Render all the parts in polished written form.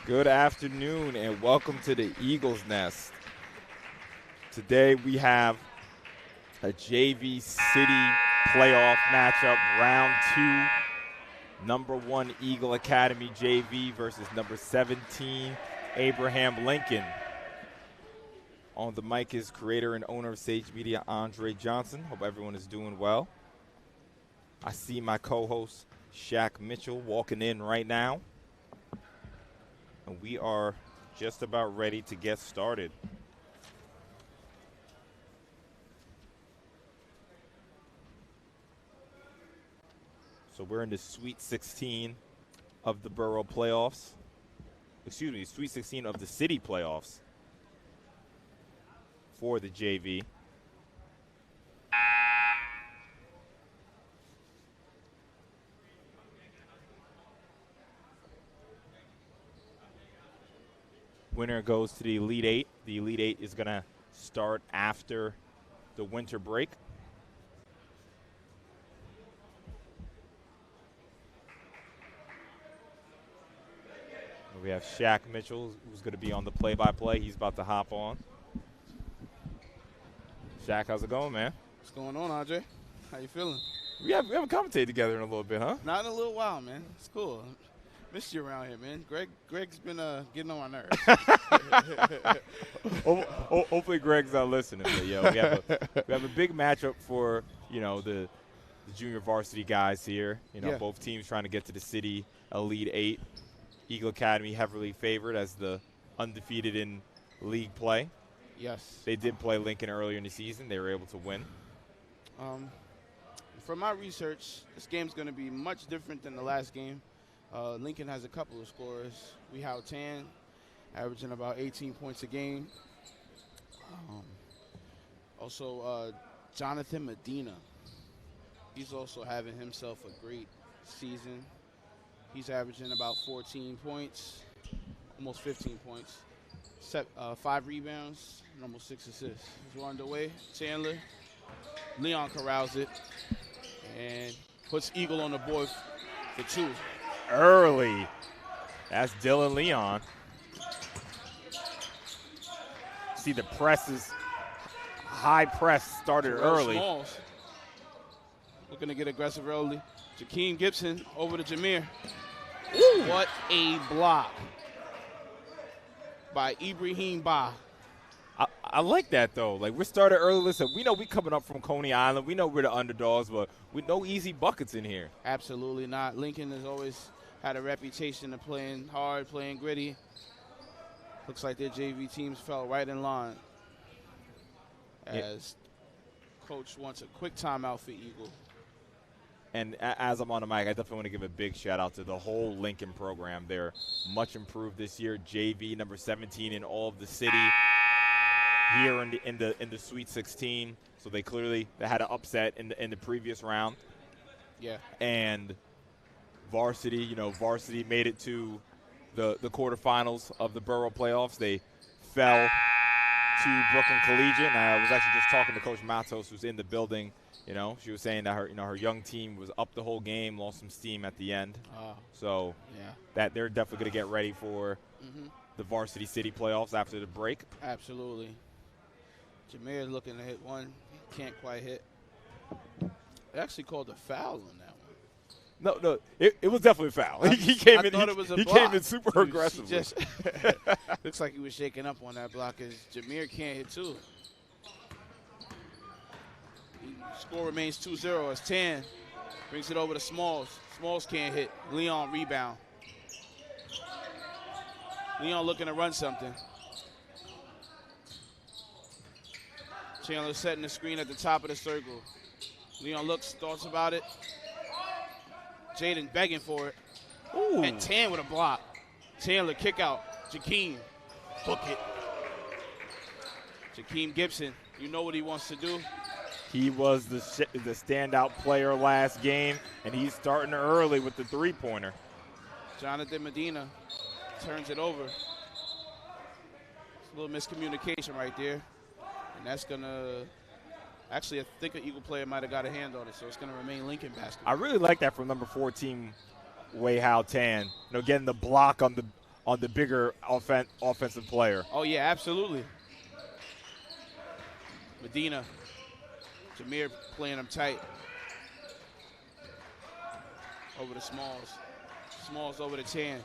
Good afternoon and welcome to the Eagles Nest. Today we have a JV City Playoff matchup, round 2. Number 1 Eagle Academy JV versus number 17 Abraham Lincoln. On the mic is creator and owner of Sage Media, Andre Johnson. Hope everyone is doing well. I see my co-host Shaq Mitchell walking in right now. And we are just about ready to get started. So we're in the Sweet 16 of the Borough Playoffs. Excuse me, Sweet 16 of the City Playoffs for the JV. Winner goes to the Elite Eight. The Elite Eight is going to start after the winter break. We have Shaq Mitchell, who's going to be on the play-by-play. He's about to hop on. Shaq, how's it going, man? What's going on, Andre? How you feeling? We haven't commentated together in a little bit, huh? Not in a little while, man. It's cool. Missed you around here, man. Greg's been getting on my nerves. Hopefully Greg's not listening. But yeah, we have a big matchup for the junior varsity guys here. Both teams trying to get to the city Elite Eight. Eagle Academy heavily favored as the undefeated in league play. Yes. They did play Lincoln earlier in the season. They were able to win. From my research, this game's going to be much different than the last game. Lincoln has a couple of scorers. We have Tan, averaging about 18 points a game. Also, Jonathan Medina. He's also having himself a great season. He's averaging about 14 points, almost 15 points, 5 rebounds, and almost 6 assists. As we're underway, Chandler, Leon corrals it, and puts Eagle on the board for 2. Early. That's Dylan Leon. See the presses, high press started early. Smalls. Looking to get aggressive early. Jakeem Gibson over to Jameer. Ooh. What a block by Ibrahim Ba. I like that, though. Like, we started early. Listen, we know we coming up from Coney Island. We know we're the underdogs, but with no easy buckets in here. Absolutely not. Lincoln has always had a reputation of playing hard, playing gritty. Looks like their JV teams fell right in line as Coach wants a quick timeout for Eagle. And as I'm on the mic, I definitely want to give a big shout-out to the whole Lincoln program. They're much improved this year. JV number 17 in all of the city here in the Sweet 16. So they had an upset in the previous round. Yeah. And varsity made it to the quarterfinals of the Borough Playoffs. They fell to Brooklyn Collegiate. And I was actually just talking to Coach Matos, who's in the building. She was saying that her young team was up the whole game, lost some steam at the end. So that they're definitely going to get ready for the Varsity City Playoffs after the break. Absolutely. Jameer looking to hit one. Can't quite hit. They actually called a foul on that one. No, it was definitely a foul. He came in super aggressive. Looks like he was shaking up on that block as Jameer can't hit too. Score remains 2-0 as Tan brings it over to Smalls. Smalls can't hit. Leon rebound. Leon looking to run something. Chandler setting the screen at the top of the circle. Leon looks, thoughts about it. Jaden begging for it. Ooh. And Tan with a block. Chandler kick out. Jakeem, hook it. Jakeem Gibson, you know what he wants to do. He was the standout player last game, and he's starting early with the three-pointer. Jonathan Medina turns it over. It's a little miscommunication right there. And that's going to – actually, I think an Eagle player might have got a hand on it, so it's going to remain Lincoln basketball. I really like that from number 14, Wei Hao Tan. Getting the block on on the bigger offensive player. Oh, yeah, absolutely. Medina. Jameer playing him tight. Over to Smalls. Smalls over to Chan.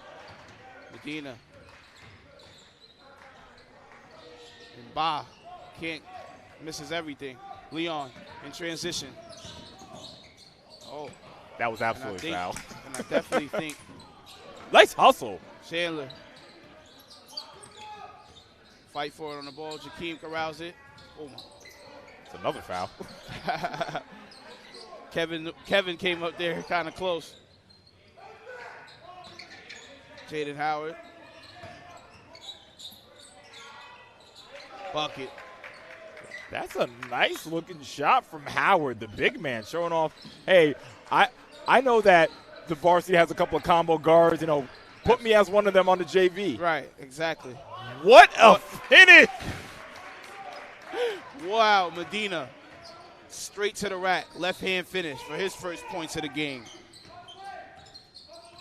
Medina. And Ba misses everything. Leon in transition. Oh. That was absolutely foul. And I definitely think nice hustle. Chandler. Fight for it on the ball. Jakeem corrals it. Oh, my. It's another foul. Kevin came up there kind of close. Jaden Howard. Bucket. That's a nice looking shot from Howard, the big man, showing off. Hey, I know that the varsity has a couple of combo guards. You know, put me as one of them on the JV. Right, exactly. What a finish! Wow, Medina. Straight to the rack. Left hand finish for his first points of the game.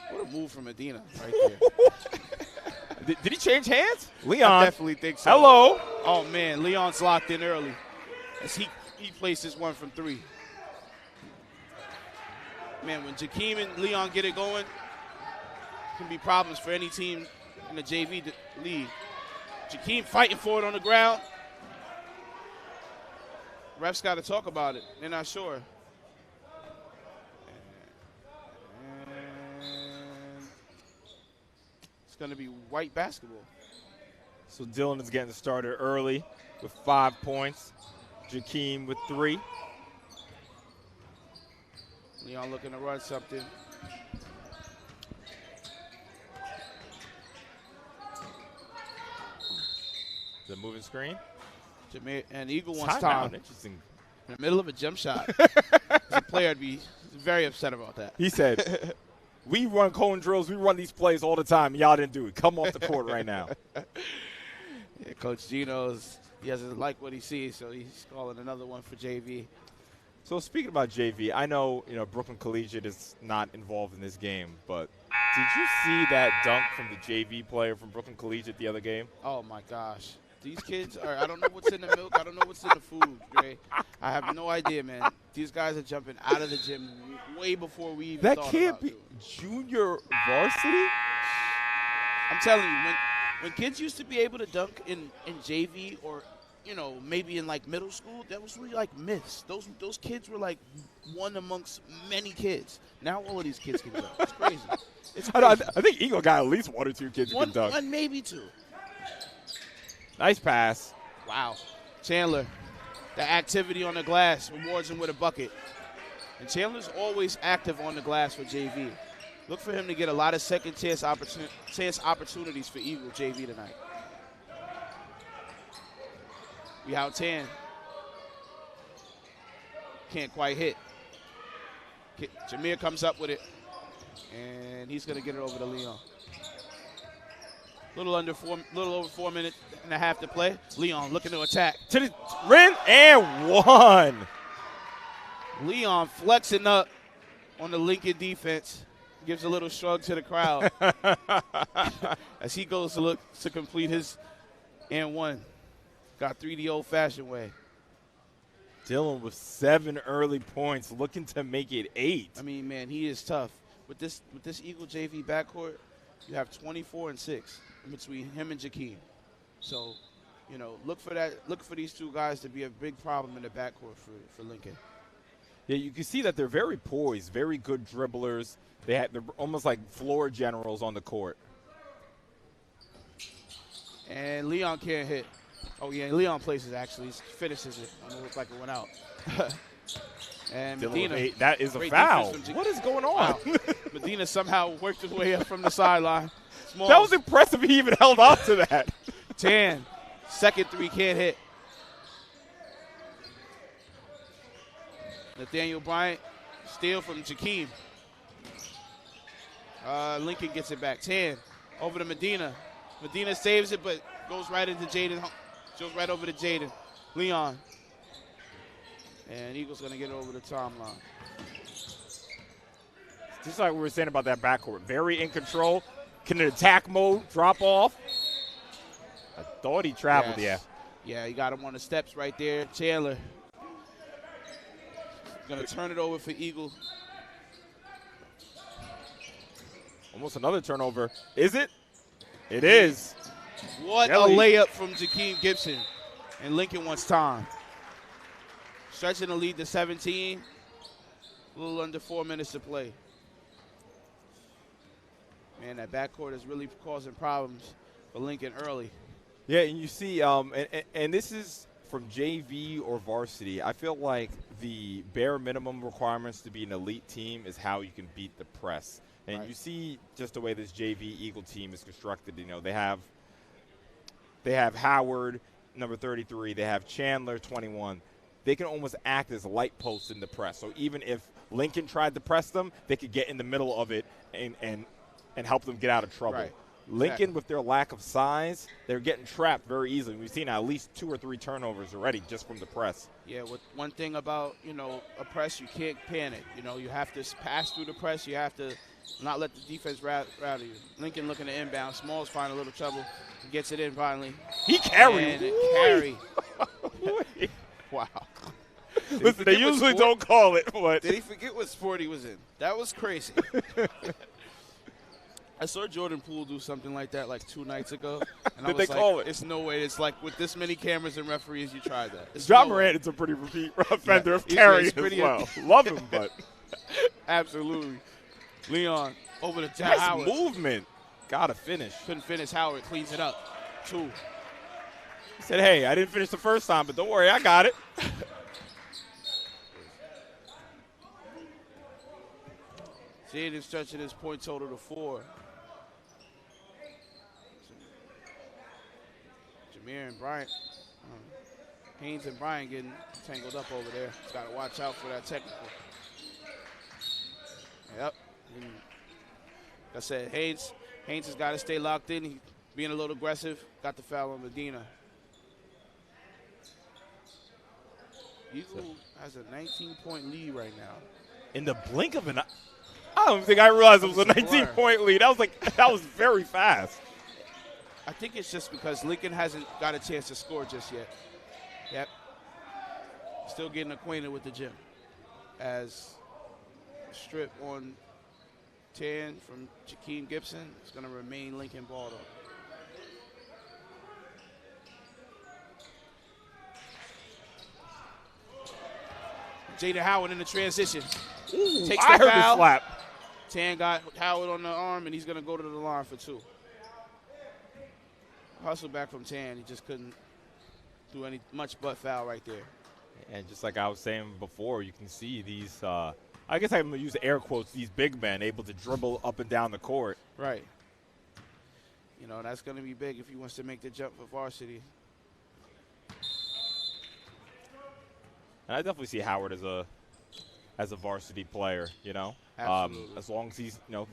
What a move from Medina right there. Did he change hands? Leon. I definitely think so. Hello. Oh, man, Leon's locked in early as he places one from three. Man, when Jakeem and Leon get it going, it can be problems for any team in the JV league. Jakeem fighting for it on the ground. Refs got to talk about it. They're not sure. And it's going to be white basketball. So Dylan is getting started early with 5 points. Jakeem with 3. Leon looking to run something. The moving screen. Jameer, and Eagle wants Time out. time. Interesting. In the middle of a jump shot. As a player, I'd be very upset about that. He said, we run cone drills. We run these plays all the time. Y'all didn't do it. Come off the court right now. Yeah, Coach Gino's, he doesn't like what he sees, so he's calling another one for JV. So speaking about JV, I know Brooklyn Collegiate is not involved in this game, but did you see that dunk from the JV player from Brooklyn Collegiate the other game? Oh, my gosh. These kids are, I don't know what's in the milk. I don't know what's in the food, Dre. I have no idea, man. These guys are jumping out of the gym way before we even thought about it. That can't be Junior Varsity? I'm telling you, when kids used to be able to dunk in JV or, maybe in, like, middle school, that was really, like, myths. Those kids were, like, one amongst many kids. Now all of these kids can dunk. It's crazy. It's crazy. I think Eagle got at least 1 or 2 kids who can dunk. One, maybe 2. Nice pass. Wow. Chandler, the activity on the glass rewards him with a bucket. And Chandler's always active on the glass for JV. Look for him to get a lot of second chance opportunities for Eagle JV tonight. We out 10. Can't quite hit. Jameer comes up with it, and he's going to get it over to Leon. Little over 4 minutes and a half to play. Leon looking to attack. To the rim and 1. Leon flexing up on the Lincoln defense. Gives a little shrug to the crowd as he goes to look to complete his and 1. Got 3 the old-fashioned way. Dylan with 7 early points, looking to make it 8. I mean, man, he is tough. With this Eagle JV backcourt, you have 24 and 6 between him and Jakeem. So, look for that. Look for these 2 guys to be a big problem in the backcourt for Lincoln. Yeah, you can see that they're very poised, very good dribblers. They're almost like floor generals on the court. And Leon can't hit. Oh, yeah, Leon places actually. He finishes it. It looked like it went out. And Medina. That is a foul. What is going on? Wow. Medina somehow worked his way up from the sideline. Smalls. That was impressive. He even held on to that. 10. Second 3 can't hit. Nathaniel Bryant, steal from Jakeem. Lincoln gets it back. 10. Over to Medina. Medina saves it, but goes right into Jaden. Goes right over to Jaden. Leon. And Eagles going to get it over the timeline. Just like we were saying about that backcourt. Very in control. Can an attack mode drop off? I thought he traveled, Yes. yeah. Yeah, you got him on the steps right there. Chandler going to turn it over for Eagle. Almost another turnover. Is it? It is. What Kelly. a layup from Jakeem Gibson. And Lincoln wants time. Stretching the lead to 17. A little under 4 minutes to play. Man, that backcourt is really causing problems for Lincoln early. Yeah, and you see, and this is from JV or varsity. I feel like the bare minimum requirements to be an elite team is how you can beat the press. And Right. you see just the way this JV Eagle team is constructed. You know, they have Howard, number 33. They have Chandler, 21. They can almost act as light posts in the press. So even if Lincoln tried to press them, they could get in the middle of it and help them get out of trouble. Right. Lincoln, Exactly. with their lack of size, they're getting trapped very easily. We've seen at least 2 or 3 turnovers already just from the press. Yeah, one thing about, a press, you can't panic. You have to pass through the press. You have to not let the defense rattle you. Lincoln looking to inbound. Smalls find a little trouble. He gets it in finally. He carried. And a carry. Wow. Listen, they usually don't call it, but Did he forget what sport he was in? That was crazy. I saw Jordan Poole do something like that like 2 nights ago. And I Did was they like, call it? It's no way. It's like with this many cameras and referees, you tried that. It's John no way. Morant is a pretty repeat offender of he's carrying as pretty- well. Love him, but Absolutely. Leon over to nice Howard. movement. Gotta finish. Couldn't finish. Howard cleans it up. 2. He said, hey, I didn't finish the first time, but don't worry, I got it. Jaden stretching his point total to 4. Jameer and Bryant. Haynes and Bryant getting tangled up over there. He's got to watch out for that technical. Yep. And like I said, Haynes has got to stay locked in. He's being a little aggressive. Got the foul on Medina. Eagle has a 19-point lead right now. In the blink of an eye. I don't think I realized it was a That was a blur. 19-point lead. That was very fast. I think it's just because Lincoln hasn't got a chance to score just yet. Yep. Still getting acquainted with the gym. As strip on 10 from Jakeem Gibson is going to remain Lincoln ball though. Jaden Howard in the transition. Ooh, Takes I the heard foul. the slap. Tan got Howard on the arm, and he's going to go to the line for 2. Hustle back from Tan. He just couldn't do much but foul right there. And just like I was saying before, you can see these, I guess I'm going to use air quotes, these big men able to dribble up and down the court. Right. That's going to be big if he wants to make the jump for varsity. And I definitely see Howard as a varsity player, Absolutely. as long as he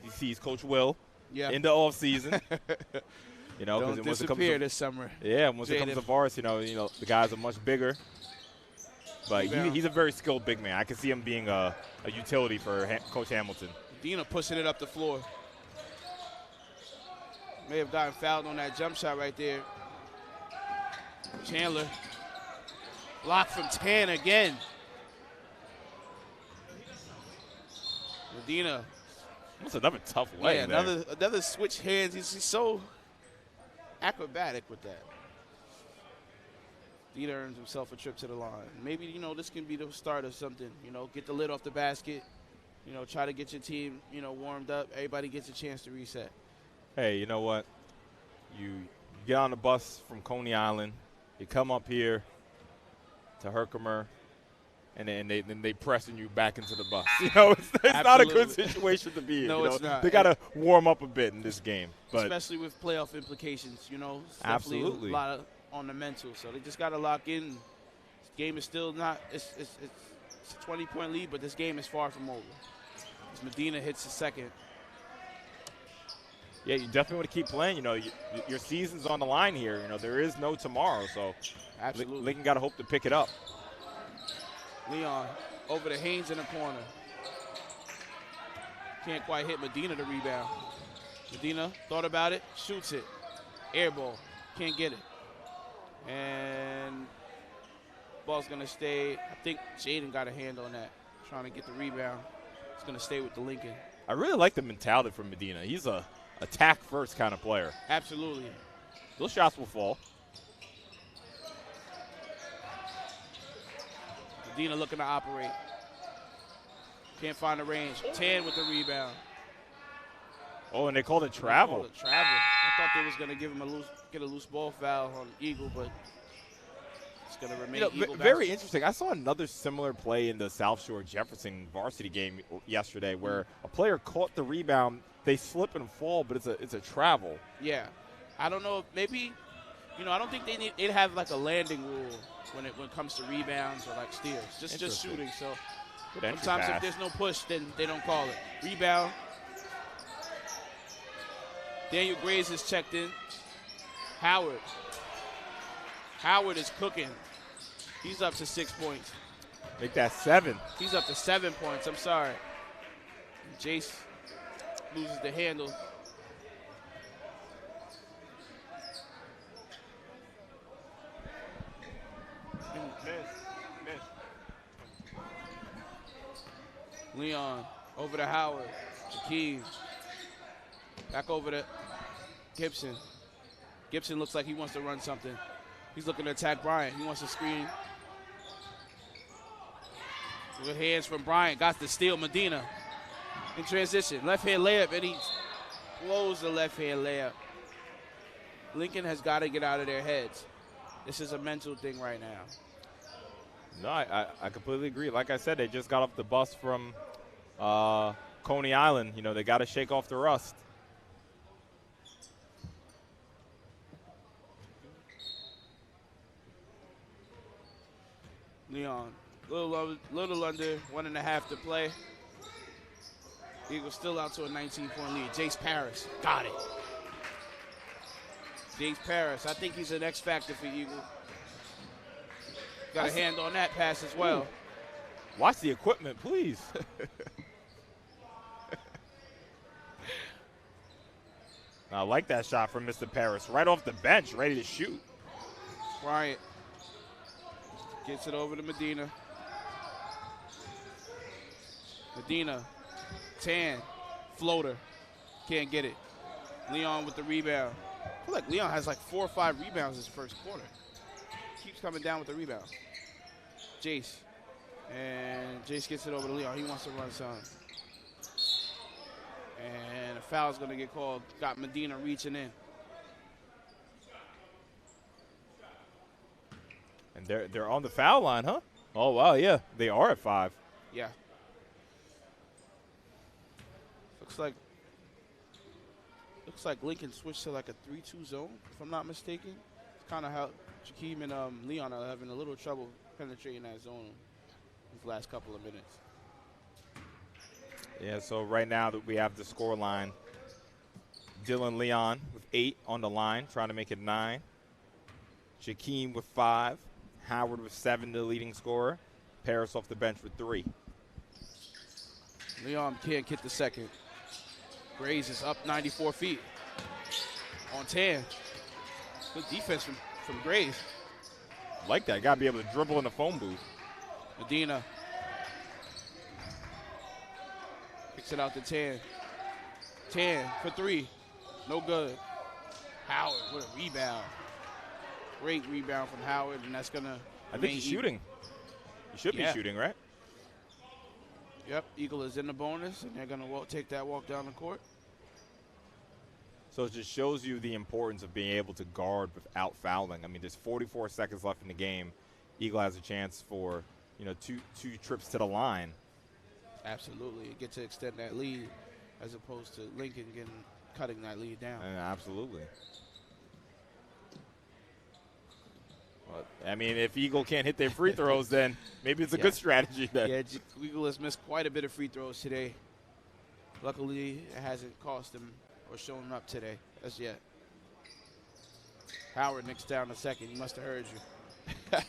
sees Coach Will in the off season. Don't disappear this summer. Yeah, once it comes to varsity, the guys are much bigger. But he's a very skilled big man. I can see him being a utility for Coach Hamilton. Dina pushing it up the floor. May have gotten fouled on that jump shot right there. Chandler. Blocked from Tan again. Medina. That's another tough way. Yeah, another switch hands. He's so acrobatic with that. Dina earns himself a trip to the line. Maybe, this can be the start of something. Get the lid off the basket. Try to get your team, warmed up. Everybody gets a chance to reset. Hey, you know what? You get on the bus from Coney Island. You come up here to Herkimer, and then they pressing you back into the bus. It's not a good situation to be in. No, it's not. They got to warm up a bit in this game. But especially with playoff implications, it's absolutely definitely a lot on the mental. So they just got to lock in. This game is still not – it's a 20-point lead, but this game is far from over. As Medina hits the second. Yeah, you definitely want to keep playing. Your season's on the line here. There is no tomorrow, so Absolutely. Lincoln got to hope to pick it up. Leon over to Haynes in the corner. Can't quite hit Medina to rebound. Medina thought about it, shoots it. Air ball, can't get it. And ball's going to stay. I think Jaden got a hand on that, trying to get the rebound. It's going to stay with the Lincoln. I really like the mentality from Medina. He's a attack-first kind of player. Absolutely. Those shots will fall. Medina looking to operate. Can't find the range. 10 with the rebound. Oh, and they called it travel. They called it travel. I thought they was going to give him get a loose ball foul on Eagle, but it's going to remain Eagle. Very interesting. I saw another similar play in the South Shore Jefferson varsity game yesterday where a player caught the rebound. They slip and fall, but it's a travel. Yeah. I don't know. Maybe, I don't think they'd have like a landing rule when it comes to rebounds or like steals. Just shooting. So sometimes if there's no push, then they don't call it. Rebound. Daniel Graves is checked in. Howard is cooking. He's up to 6 points. Make that 7. He's up to 7 points. I'm sorry. Jace loses the handle. Miss. Leon over to Howard. Jakeem. Back over to Gibson. Gibson looks like he wants to run something. He's looking to attack Bryant. He wants to screen. Good hands from Bryant. Got the steal. Medina in transition. Left-hand layup, and he blows the left-hand layup. Lincoln has got to get out of their heads. This is a mental thing right now. No, I completely agree. Like I said, they just got off the bus from Coney Island. They got to shake off the rust. Leon, little under 1.5 to play. Eagles still out to a 19-point lead. Jace Parrish, got it. Jace Parrish, I think he's an X factor for Eagle. Got a hand on that pass as well. Ooh. Watch the equipment, please. I like that shot from Mr. Parrish. Right off the bench, ready to shoot. Bryant gets it over to Medina. Medina, 10, floater, can't get it. Leon with the rebound. I feel like Leon has like 4 or 5 rebounds this first quarter. Keeps coming down with the rebound. Jace, and Jace gets it over to Leon. He wants to run some. And a foul's going to get called. Got Medina reaching in. And they're on the foul line, huh? Oh, wow, yeah. They are at 5. Yeah. Looks like Lincoln switched to like a 3-2 zone, if I'm not mistaken. It's kind of how Jakeem and Leon are having a little trouble penetrating that zone these last couple of minutes. Yeah, so right now that we have the score line, Dylan Leon with 8 on the line, trying to make it 9. Jakeem with 5. Howard with 7, the leading scorer. Paris off the bench with 3. Leon can't get the second. Graves is up 94 feet on 10. Good defense from Graves. Like that. Got to be able to dribble in the phone booth. Medina kicks it out to 10. 10 for 3. No good. Howard with a rebound. Great rebound from Howard, and that's going to I think he's shooting. He should be shooting, right? Yep, Eagle is in the bonus, and they're going to take that walk down the court. So it just shows you the importance of being able to guard without fouling. I mean, there's 44 seconds left in the game. Eagle has a chance for, two trips to the line. Absolutely. You get to extend that lead as opposed to Lincoln cutting that lead down. Absolutely. Well, I mean, if Eagle can't hit their free throws, then maybe it's a good strategy then. Yeah, Eagle has missed quite a bit of free throws today. Luckily, it hasn't cost him or shown up today as yet. Howard nicks down a second. He must have heard you.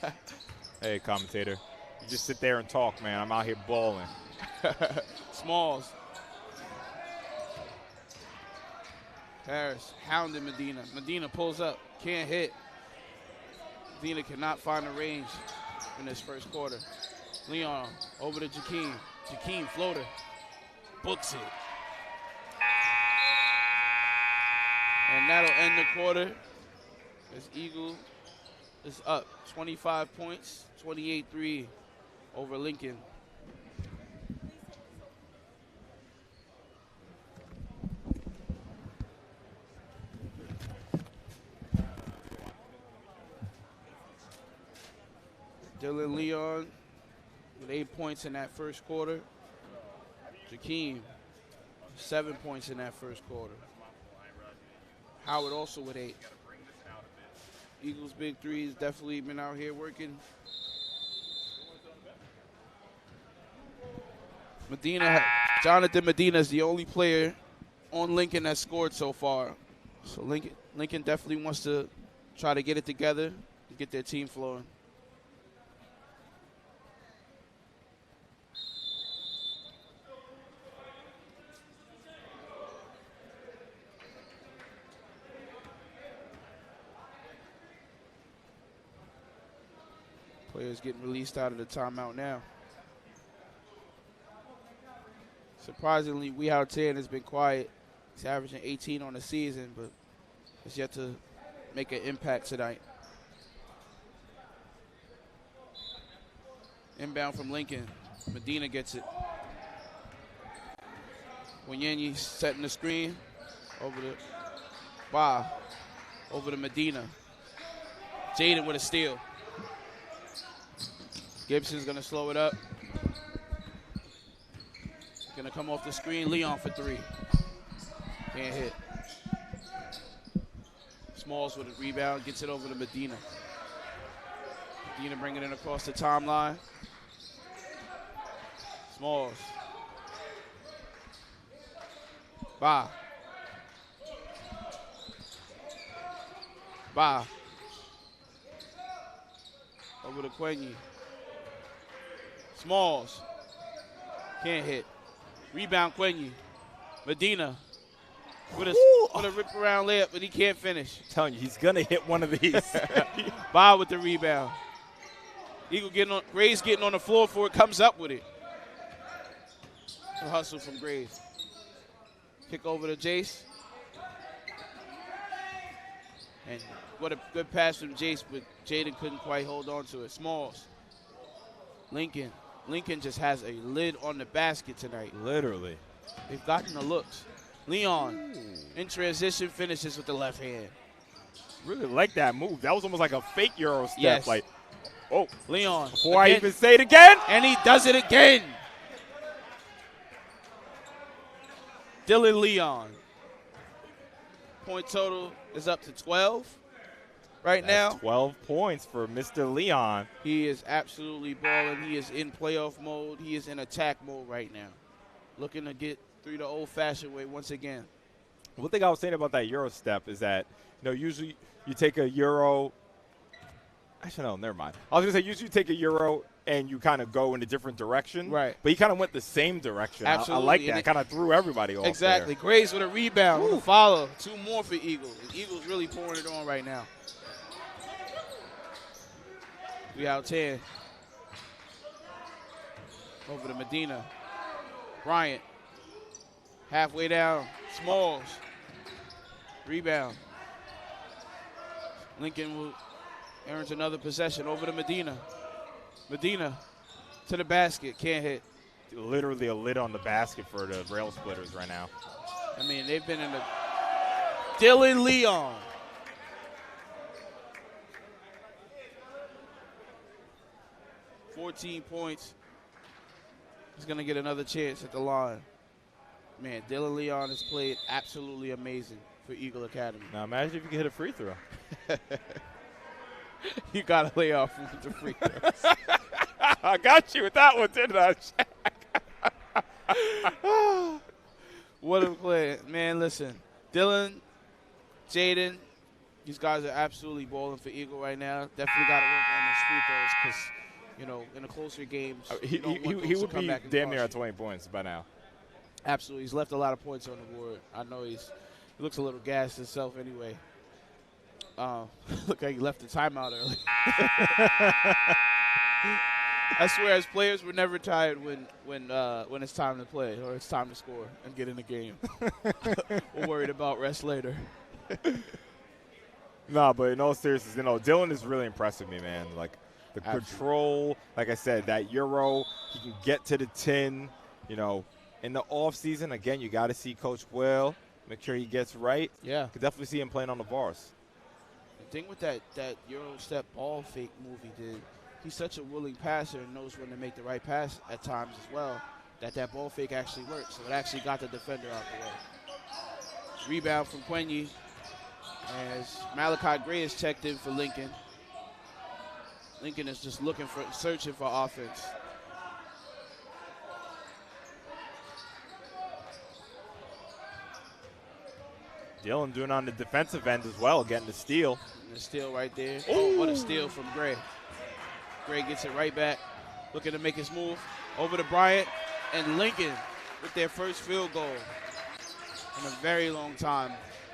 Hey, commentator. You just sit there and talk, man. I'm out here balling. Smalls. Harris hounding Medina. Medina pulls up, can't hit. Medina cannot find the range in this first quarter. Leon over to Jakeem. Jakeem floater, books it. And that'll end the quarter as Eagle is up 25 points, 28-3 over Lincoln. Dylan Leon with 8 points in that first quarter. Jakeem, 7 points in that first quarter. Howard also with 8. Eagles' big three has definitely been out here working. Jonathan Medina is the only player on Lincoln that scored so far. So Lincoln definitely wants to try to get it together and get their team flowing. Players getting released out of the timeout now. Surprisingly, Wehow 10 has been quiet. He's averaging 18 on the season, but has yet to make an impact tonight. Inbound from Lincoln. Medina gets it. Wanyenyi setting the screen over to Medina. Jaden with a steal. Gibson's going to slow it up. Going to come off the screen. Leon for 3. Can't hit. Smalls with a rebound. Gets it over to Medina. Medina bringing it across the timeline. Smalls. Ba. Over to Quenye. Smalls. Can't hit. Rebound Quenye. Medina with a rip around layup, but he can't finish. I'm telling you, he's going to hit one of these. Ba with the rebound. Graves getting on the floor for it, comes up with it. A hustle from Graves. Kick over to Jace. And what a good pass from Jace, but Jaden couldn't quite hold on to it. Smalls. Lincoln just has a lid on the basket tonight. Literally. They've gotten the looks. Leon, in transition, finishes with the left hand. Really like that move. That was almost like a fake Euro step. Yes. Like, oh, Leon. Before again. I even say it again. And he does it again. Dylan Leon. Point total is up to 12 right now. 12 points for Mr. Leon. He is absolutely balling. He is in playoff mode. He is in attack mode right now. Looking to get through the old-fashioned way once again. One thing I was saying about that Euro step is that, usually you take a Euro. Actually, no, never mind. I was going to say, usually you take a Euro and you kind of go in a different direction. Right. But he kind of went the same direction. Absolutely. I like that. Kind of threw everybody off. Exactly. There. Graves with a rebound, with a follow. 2 more for Eagles. The Eagles really pouring it on right now. We out 10. Over to Medina. Bryant. Halfway down. Smalls. Rebound. Lincoln earns another possession. Over to Medina. Medina to the basket. Can't hit. Literally a lid on the basket for the rail splitters right now. I mean, they've been in the Dylan Leon. $14 points. He's going to get another chance at the line. Man, Dylan Leon has played absolutely amazing for Eagle Academy. Now imagine if you could hit a free throw. You got to lay off with the free throws. I got you with that one, didn't I? What a play. Man, listen. Dylan, Jaden, these guys are absolutely balling for Eagle right now. Definitely got to work on those free throws because, in the closer games, he would be damn near at 20 points by now. Absolutely. He's left a lot of points on the board. I know He looks a little gassed himself anyway. Look like he left the timeout early. I swear, as players, we're never tired when it's time to play or it's time to score and get in the game. We're worried about rest later. No, but in all seriousness, Dylan is really impressing me, man. Like the control, like I said, that Euro, he can get to the tin. In the off season, again, you got to see Coach Will, make sure he gets right. Yeah, could definitely see him playing on the bars. The thing with that Euro step ball fake move he did, he's such a willing passer and knows when to make the right pass at times as well. That ball fake actually works. So it actually got the defender out the way. Rebound from Quenye as Malachi Gray is checked in for Lincoln. Lincoln is just searching for offense. Dylan doing on the defensive end as well, getting the steal. And the steal right there. Ooh. Oh, what a steal from Gray. Gray gets it right back, looking to make his move. Over to Bryant and Lincoln with their first field goal in a very long time.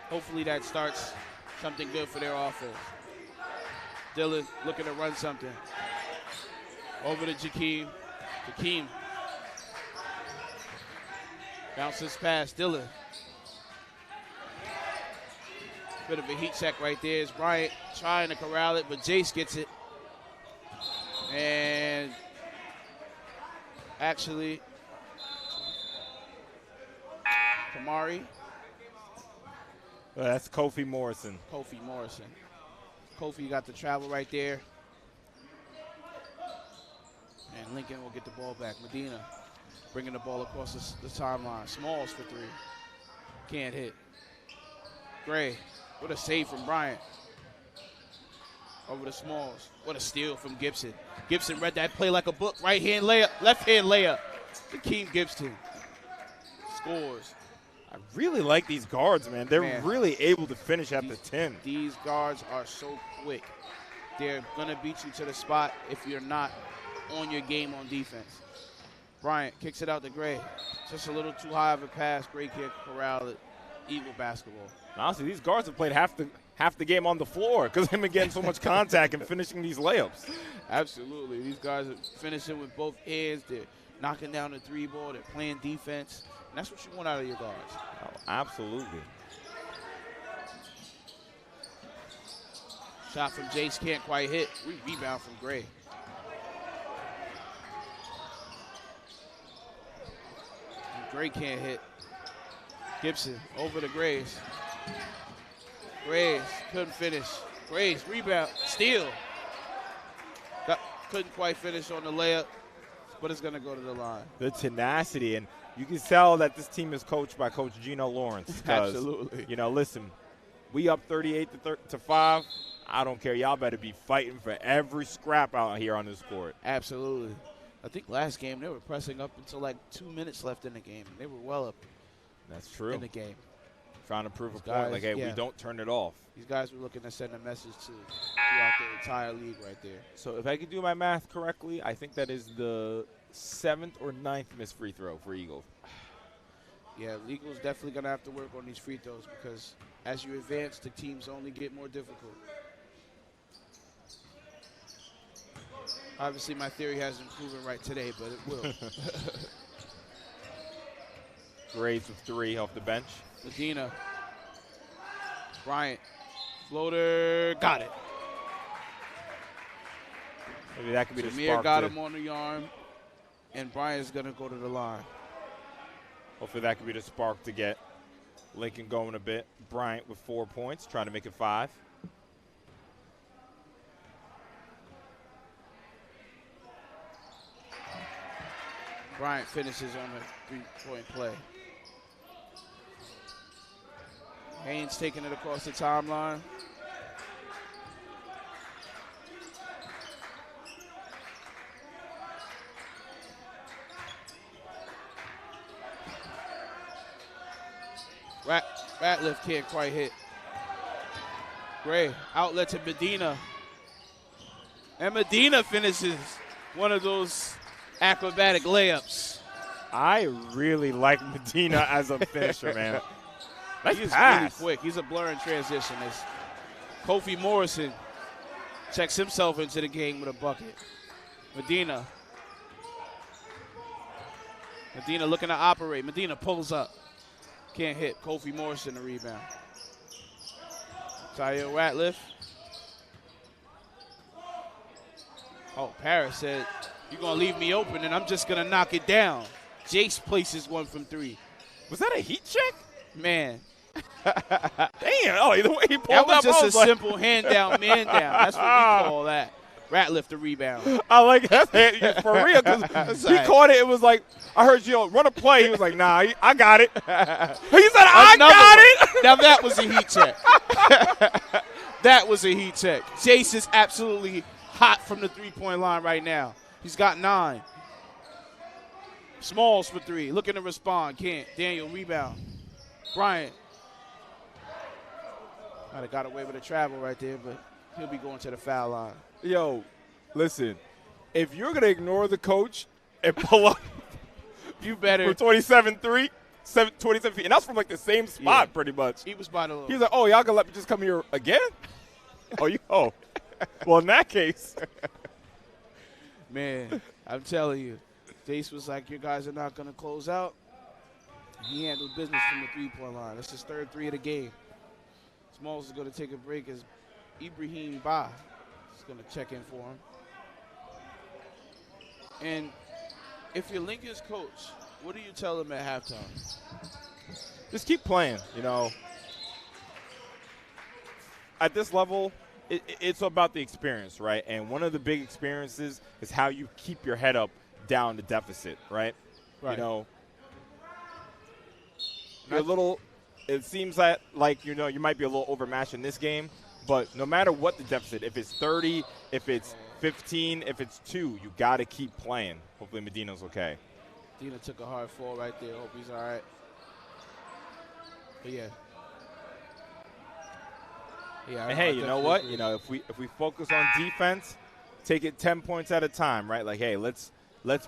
Hopefully that starts something good for their offense. Dylan looking to run something. Over to Jakeem. Jakeem bounces past Dylan. Bit of a heat check right there. It's Bryant trying to corral it, but Jace gets it. And actually, Kamari. Well, that's Kofi Morrison. Kofi got the travel right there. And Lincoln will get the ball back. Medina bringing the ball across the timeline. Smalls for three. Can't hit. Gray. What a save from Bryant. Over to Smalls. What a steal from Gibson. Gibson read that play like a book. Right hand layup, left hand layup. Jakeem Gibson scores. I really like these guards, man. They're really able to finish at the 10. These guards are so quick. They're going to beat you to the spot if you're not on your game on defense. Bryant kicks it out to Gray. Just a little too high of a pass. Gray can't corral it. Eagle basketball. Honestly, these guards have played half the game on the floor because they've been getting so much contact and finishing these layups. Absolutely. These guys are finishing with both hands. They're knocking down the three ball. They're playing defense. And that's what you want out of your guards. Oh, absolutely. Shot from Jace can't quite hit. Rebound from Gray. And Gray can't hit. Gibson over to Graves. Graves couldn't finish. Graves rebound, steal. Couldn't quite finish on the layup, but it's going to go to the line. The tenacity, and you can tell that this team is coached by Coach Gino Lawrence. Absolutely. Listen, we up 38-5. I don't care. Y'all better be fighting for every scrap out here on this court. Absolutely. I think last game they were pressing up until like 2 minutes left in the game. They were well up. That's true. In the game. Trying to prove a point, like, hey, we don't turn it off. These guys were looking to send a message throughout the entire league right there. So if I can do my math correctly, I think that is the 7th or 9th missed free throw for Eagles. Yeah, Eagles definitely going to have to work on these free throws because as you advance, the teams only get more difficult. Obviously, my theory hasn't proven right today, but it will. Graves with 3 off the bench. Medina. Bryant. Floater. Got it. Maybe that could be the Jameer spark. Got him on the arm, and Bryant's going to go to the line. Hopefully that could be the spark to get Lincoln going a bit. Bryant with 4 points, trying to make it 5. Bryant finishes on a 3-point play. Haynes taking it across the timeline. Ratliff can't quite hit. Gray, outlet to Medina. And Medina finishes one of those acrobatic layups. I really like Medina as a finisher, man. Nice He is pass. really quick. He's a blur in transition. As Kofi Morrison checks himself into the game with a bucket. Medina looking to operate. Medina pulls up. Can't hit. Kofi Morrison the rebound. Tyler Ratliff. Oh, Paris said, "You're going to leave me open, and I'm just going to knock it down." Jace places one from 3. Was that a heat check? Man. Damn. Oh, either way he pulled That was up, just I a like, simple hand down, man down. That's what we call that. Ratliff the rebound. I like that for real because he caught it. It was like, I heard you run a play. He was like, nah, I got it. He said, I got it. Now that was a heat check. That was a heat check. Jace is absolutely hot from the three-point line right now. He's got 9. Smalls for 3. Looking to respond. Can't. Daniel rebound. Bryant. Might have got away with a travel right there, but he'll be going to the foul line. Yo, listen, if you're going to ignore the coach and pull up you better. for 27-3, 27 feet, and that's from like the same spot pretty much. He was by the little. He was like, oh, y'all going to let me just come here again? Oh. Well, in that case. Man, I'm telling you, Jace was like, your guys are not going to close out. He handled business from the three-point line. That's his 3rd 3 of the game. Smalls is going to take a break as Ibrahim Ba is going to check in for him. And if you're Lincoln's coach, what do you tell him at halftime? Just keep playing, At this level, it's about the experience, right? And one of the big experiences is how you keep your head up down the deficit, right? Right. You're a little – it seems like you might be a little overmatched in this game, but no matter what the deficit, if it's 30, if it's 15, if it's 2, you got to keep playing. Hopefully Medina's okay. Medina took a hard fall right there. Hope he's all right. But, yeah. And hey, you know what? If we focus on defense, take it 10 points at a time, right? Like, hey, let's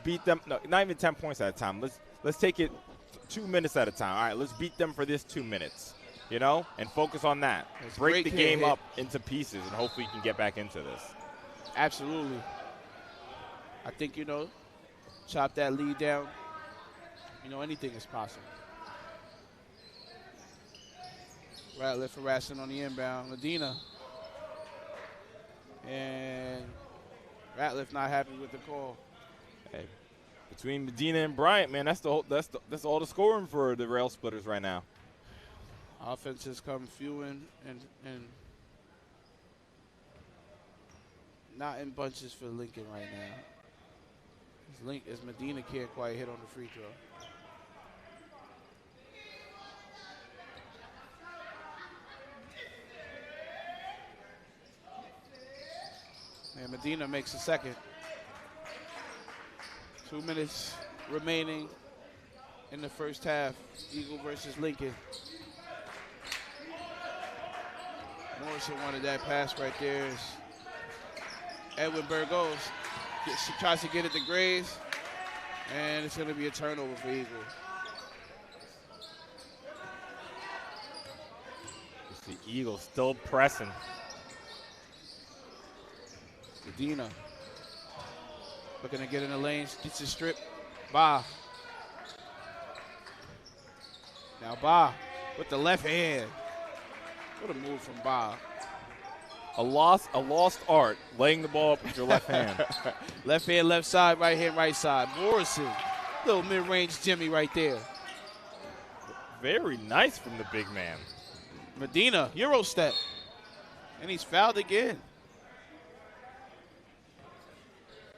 beat them. No, not even 10 points at a time. Let's take it 2 minutes at a time. All right, let's beat them for this 2 minutes, and focus on that. Break the game up into pieces, and hopefully you can get back into this. Absolutely. I think, chop that lead down. Anything is possible. Ratliff harassing on the inbound. Medina. And Ratliff not happy with the call. Hey, between Medina and Bryant, man, that's all the scoring for the Rail Splitters right now. Offenses come few and not in bunches for Lincoln right now. As Medina can't quite hit on the free throw. And Medina makes a second. 2 minutes remaining in the first half. Eagle versus Lincoln. Morrison wanted that pass right there. Edwin Burgos tries to get it to Graves. And it's going to be a turnover for Eagle. The Eagles still pressing. Medina looking to get in the lanes, gets his strip. Ba. Now Ba with the left hand. What a move from Ba. A lost art, laying the ball up with your left hand. Left hand, left side, right hand, right side. Morrison, little mid-range Jimmy right there. Very nice from the big man. Medina, Euro step. And he's fouled again.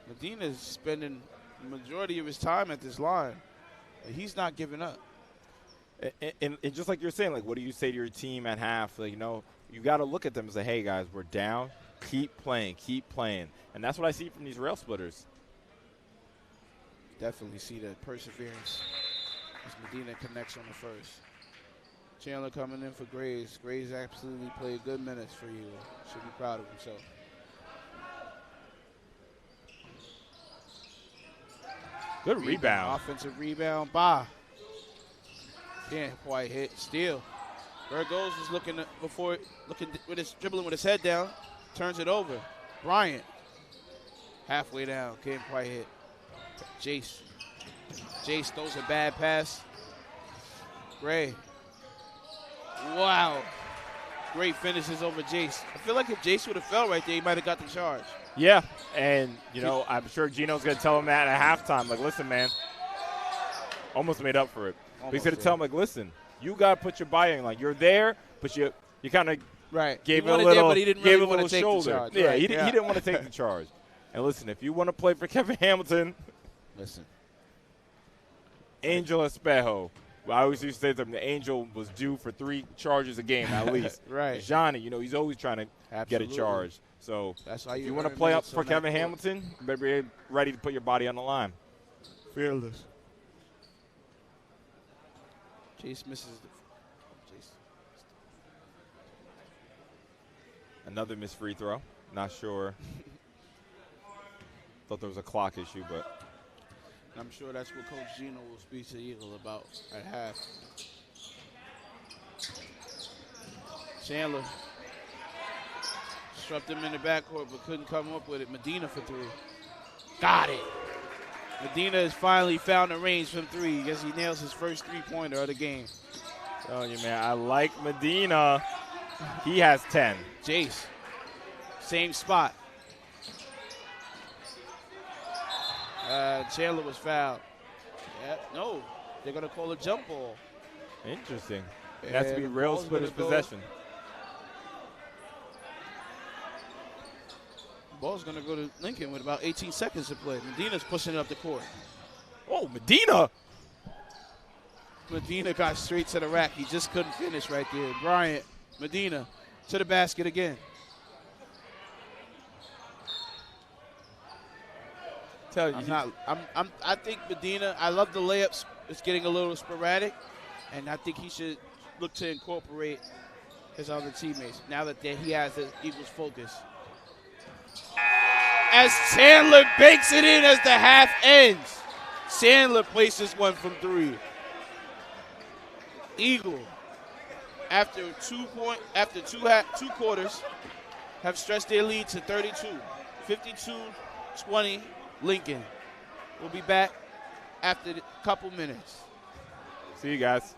Medina's spending the majority of his time at this line. But he's not giving up. And just like you're saying, like, what do you say to your team at half? Like, you got to look at them and say, hey, guys, we're down. Keep playing. And that's what I see from these Rail Splitters. Definitely see the perseverance as Medina connects on the first. Chandler coming in for Graves. Graves absolutely played good minutes for you. Should be proud of himself. Good rebound. Offensive rebound. Ba. Can't quite hit. Steal. Burgos is looking with his dribbling with his head down, turns it over. Bryant, halfway down, can't quite hit. Jace throws a bad pass. Gray. Wow. Great finishes over Jace. I feel like if Jace would have fell right there, he might have got the charge. Yeah, and, I'm sure Gino's going to tell him that at halftime. Like, listen, man, almost made up for it. But he's going to tell him, like, listen, you got to put your body in. Like, you're there, but you kind of gave it a little, but he didn't really want to take shoulder. the charge. Yeah, right. he didn't want to take the charge. And listen, if you want to play for Kevin Hamilton, listen, Angel Espejo. Well, I always used to say something. The Angel was due for 3 charges a game at least. Right. Johnny, he's always trying to get a charge. So that's how if you want to play up for Kevin Hamilton, you better be ready to put your body on the line. Fearless. Jace misses Jace. Another missed free throw. Not sure. Thought there was a clock issue, but. I'm sure that's what Coach Gino will speak to Eagle about at half. Chandler struck him in the backcourt but couldn't come up with it. Medina for 3. Got it. Medina has finally found the range from 3 as he nails his first 3-pointer of the game. Telling you, man, I like Medina. He has 10. Jace, same spot. Chandler was fouled. No, they're going to call a jump ball. Interesting. It has to be real splitter's possession. Ball's going to go to Lincoln with about 18 seconds to play. Medina's pushing it up the court. Oh, Medina. Medina got straight to the rack. He just couldn't finish right there. Bryant, Medina to the basket again. I think Medina, I love the layups. It's getting a little sporadic, and I think he should look to incorporate his other teammates now that he has the Eagles focus. As Chandler bakes it in as the half ends. Chandler places one from 3. Eagle, after two quarters, have stretched their lead to 32. 52-20. Lincoln. We'll be back after a couple minutes. See you guys.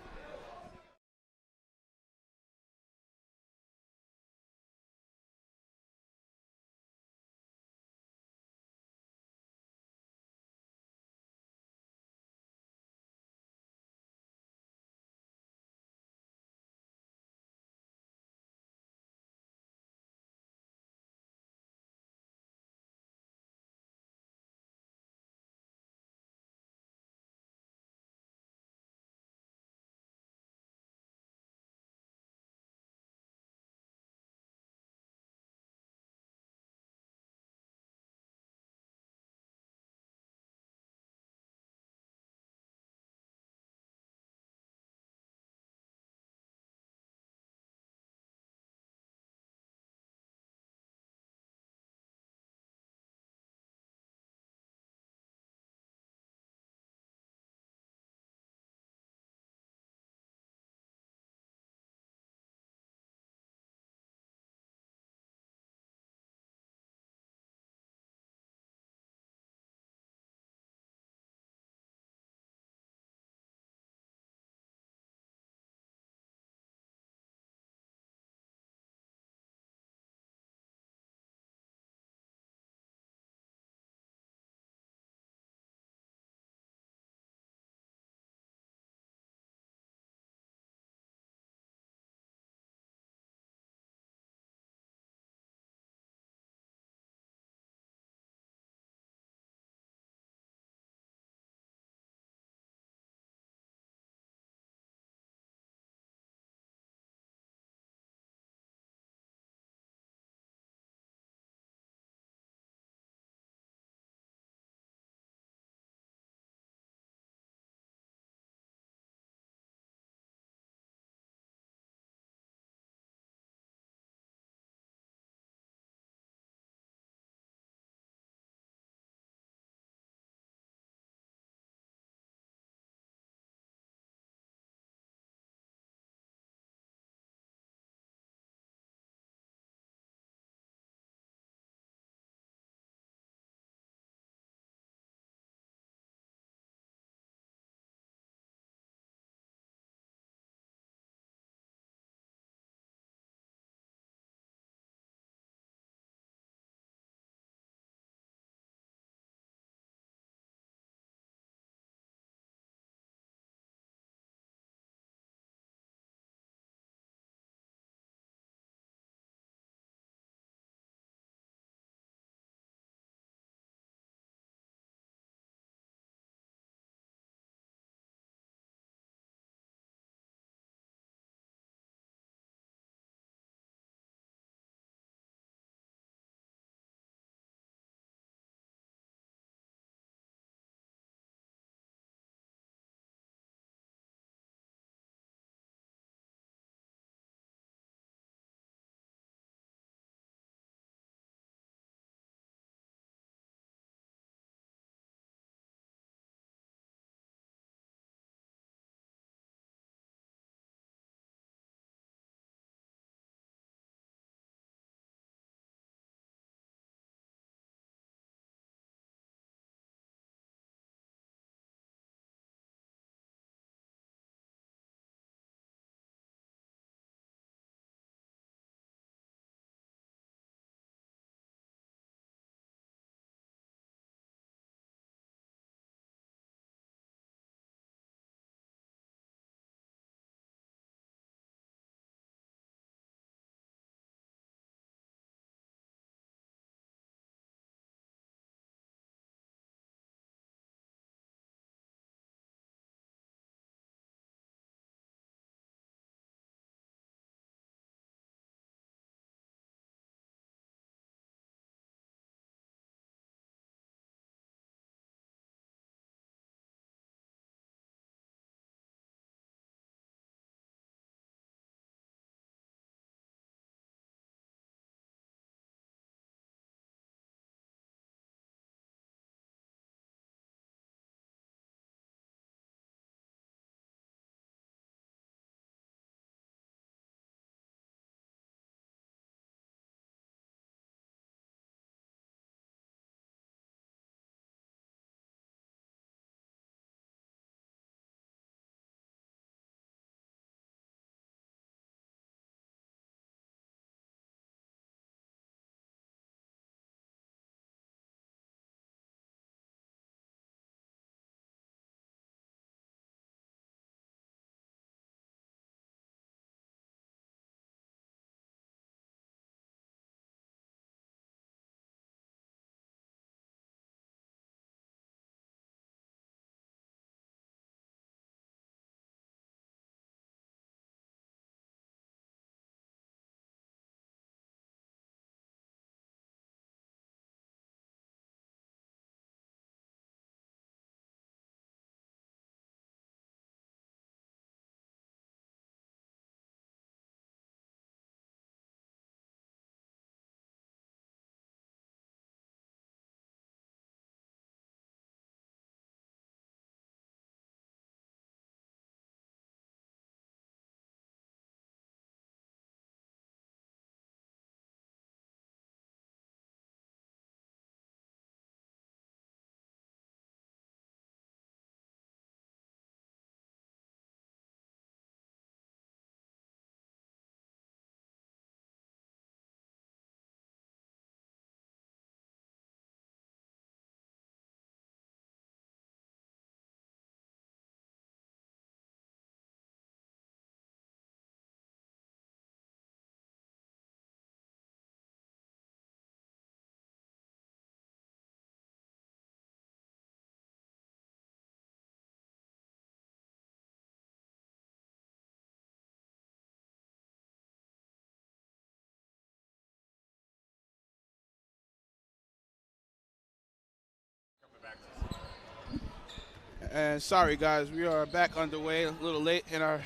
And sorry, guys, we are back underway, a little late in our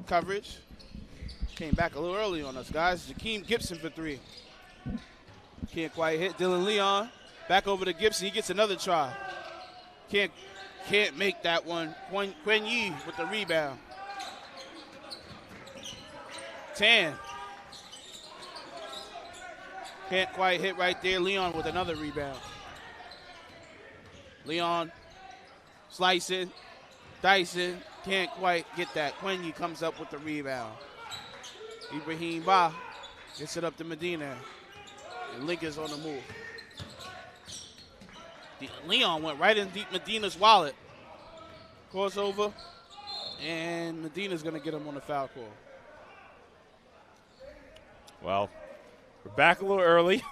coverage. Came back a little early on us, guys. Jakeem Gibson for 3. Can't quite hit. Dylan Leon back over to Gibson. He gets another try. Can't make that one. Quen Yi with the rebound. Tan. Can't quite hit right there. Leon with another rebound. Leon slicing, dicing. Can't quite get that. Quen Yi comes up with the rebound. Ibrahim Ba gets it up to Medina. And Lincoln's on the move. Leon went right in deep Medina's wallet. Crossover. And Medina's going to get him on the foul call. Well, we're back a little early.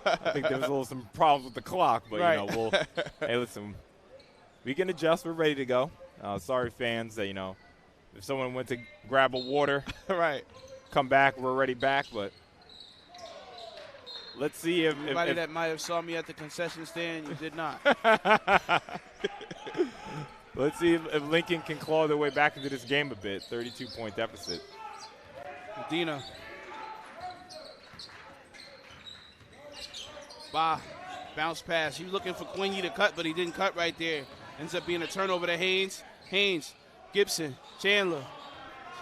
I think there was some problems with the clock, but right. Hey, listen, we can adjust. We're ready to go. Sorry, fans, that if someone went to grab a water, right, come back, we're already back. But let's see if anybody that might have saw me at the concession stand, you did not. Let's see if Lincoln can claw their way back into this game a bit. 32-point deficit. Medina. Ba, bounce pass. He was looking for Quen Yi to cut, but he didn't cut right there. Ends up being a turnover to Haynes. Haynes, Gibson, Chandler.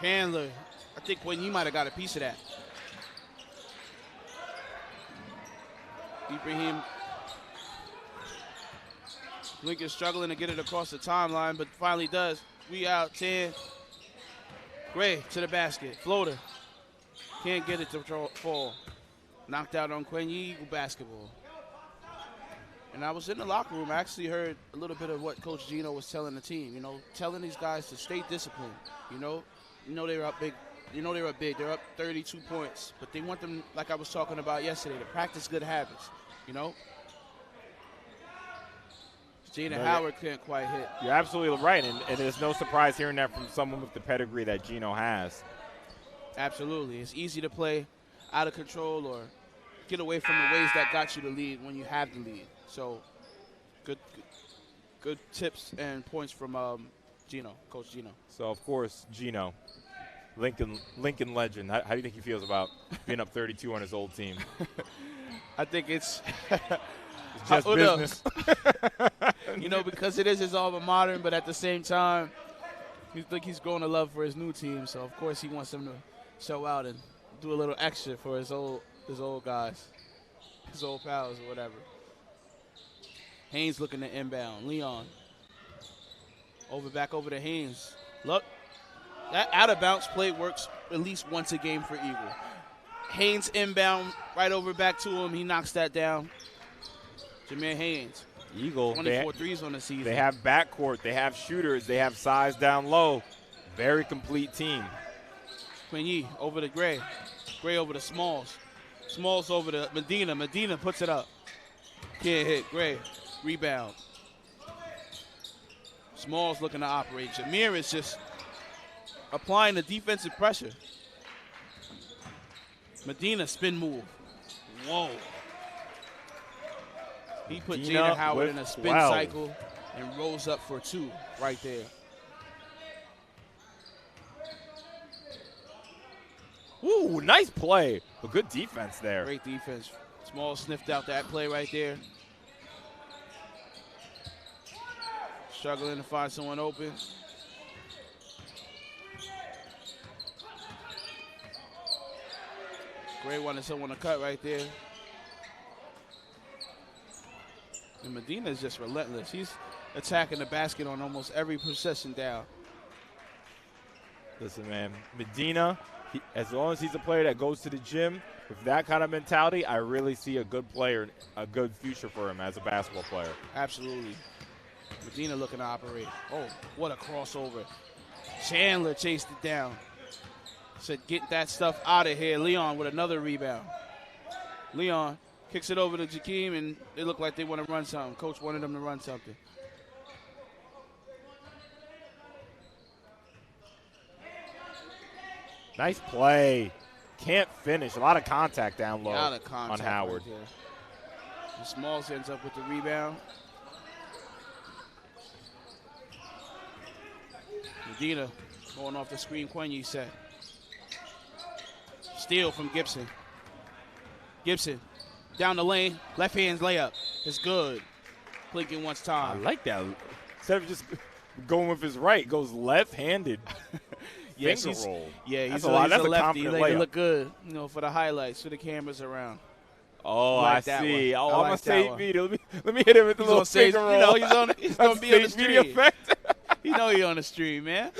I think Quen Yi might have got a piece of that. Ibrahim. Lincoln struggling to get it across the timeline, but finally does. We out 10. Gray to the basket. Floater. Can't get it to fall. Knocked out on Quen Yi. Eagle basketball. And I was in the locker room. I actually heard a little bit of what Coach Gino was telling the team. Telling these guys to stay disciplined. They were up big. They were up big. They're up 32 points. But they want them, like I was talking about yesterday, to practice good habits. Jaden Howard couldn't quite hit. You're absolutely right, and there's no surprise hearing that from someone with the pedigree that Gino has. Absolutely. It's easy to play out of control or get away from the ways that got you the lead when you have the lead. So good tips and points from Coach Gino. So, of course, Gino, Lincoln legend. How do you think he feels about being up 32 on his old team? I think it's just business. Because it is his alma mater, but at the same time, he's growing a love for his new team. So, of course, he wants them to show out and do a little extra for his old guys, his old pals or whatever. Haynes looking to inbound. Leon. Back over to Haynes. Look, that out-of-bounds play works at least once a game for Eagle. Haynes inbound right over back to him. He knocks that down. Jameer Haynes. Eagle. 24 threes on the season. They have backcourt. They have shooters. They have size down low. Very complete team. Quen Yi over to Gray. Gray over to Smalls. Smalls over to Medina. Medina puts it up. Can't hit. Gray. Rebound. Smalls looking to operate. Jameer is just applying the defensive pressure. Medina spin move. Whoa. He put Jaden Howard in a spin cycle and rose up for 2 right there. Ooh, nice play. A good defense there. Great defense. Small sniffed out that play right there. Struggling to find someone open. Gray wanted someone to cut right there. And Medina is just relentless. He's attacking the basket on almost every possession down. Listen, man, Medina, as long as he's a player that goes to the gym with that kind of mentality, I really see a good player, a good future for him as a basketball player. Absolutely. Medina looking to operate. Oh, what a crossover. Chandler chased it down. Said, get that stuff out of here. Leon with another rebound. Leon kicks it over to Jakeem, and they look like they want to run something. Coach wanted them to run something. Nice play. Can't finish. A lot of contact down low on Howard. Right. Smalls ends up with the rebound. Medina going off the screen. Quenya set. Steal from Gibson. Gibson down the lane. Left hand layup. It's good. Clinking once I time. like that. Instead of just going with his right, goes left-handed. Yes, finger roll. Yeah, That's he's a lot. That's a lefty. confident He make it layup. look good, for the highlights, for the cameras around. Oh, I I like that see. one. Oh, I I'm like going that to save one. video. Let me hit him with the He's little on stage, finger roll. he's going to be on the Stage media stream. effect. He he on the stream, man.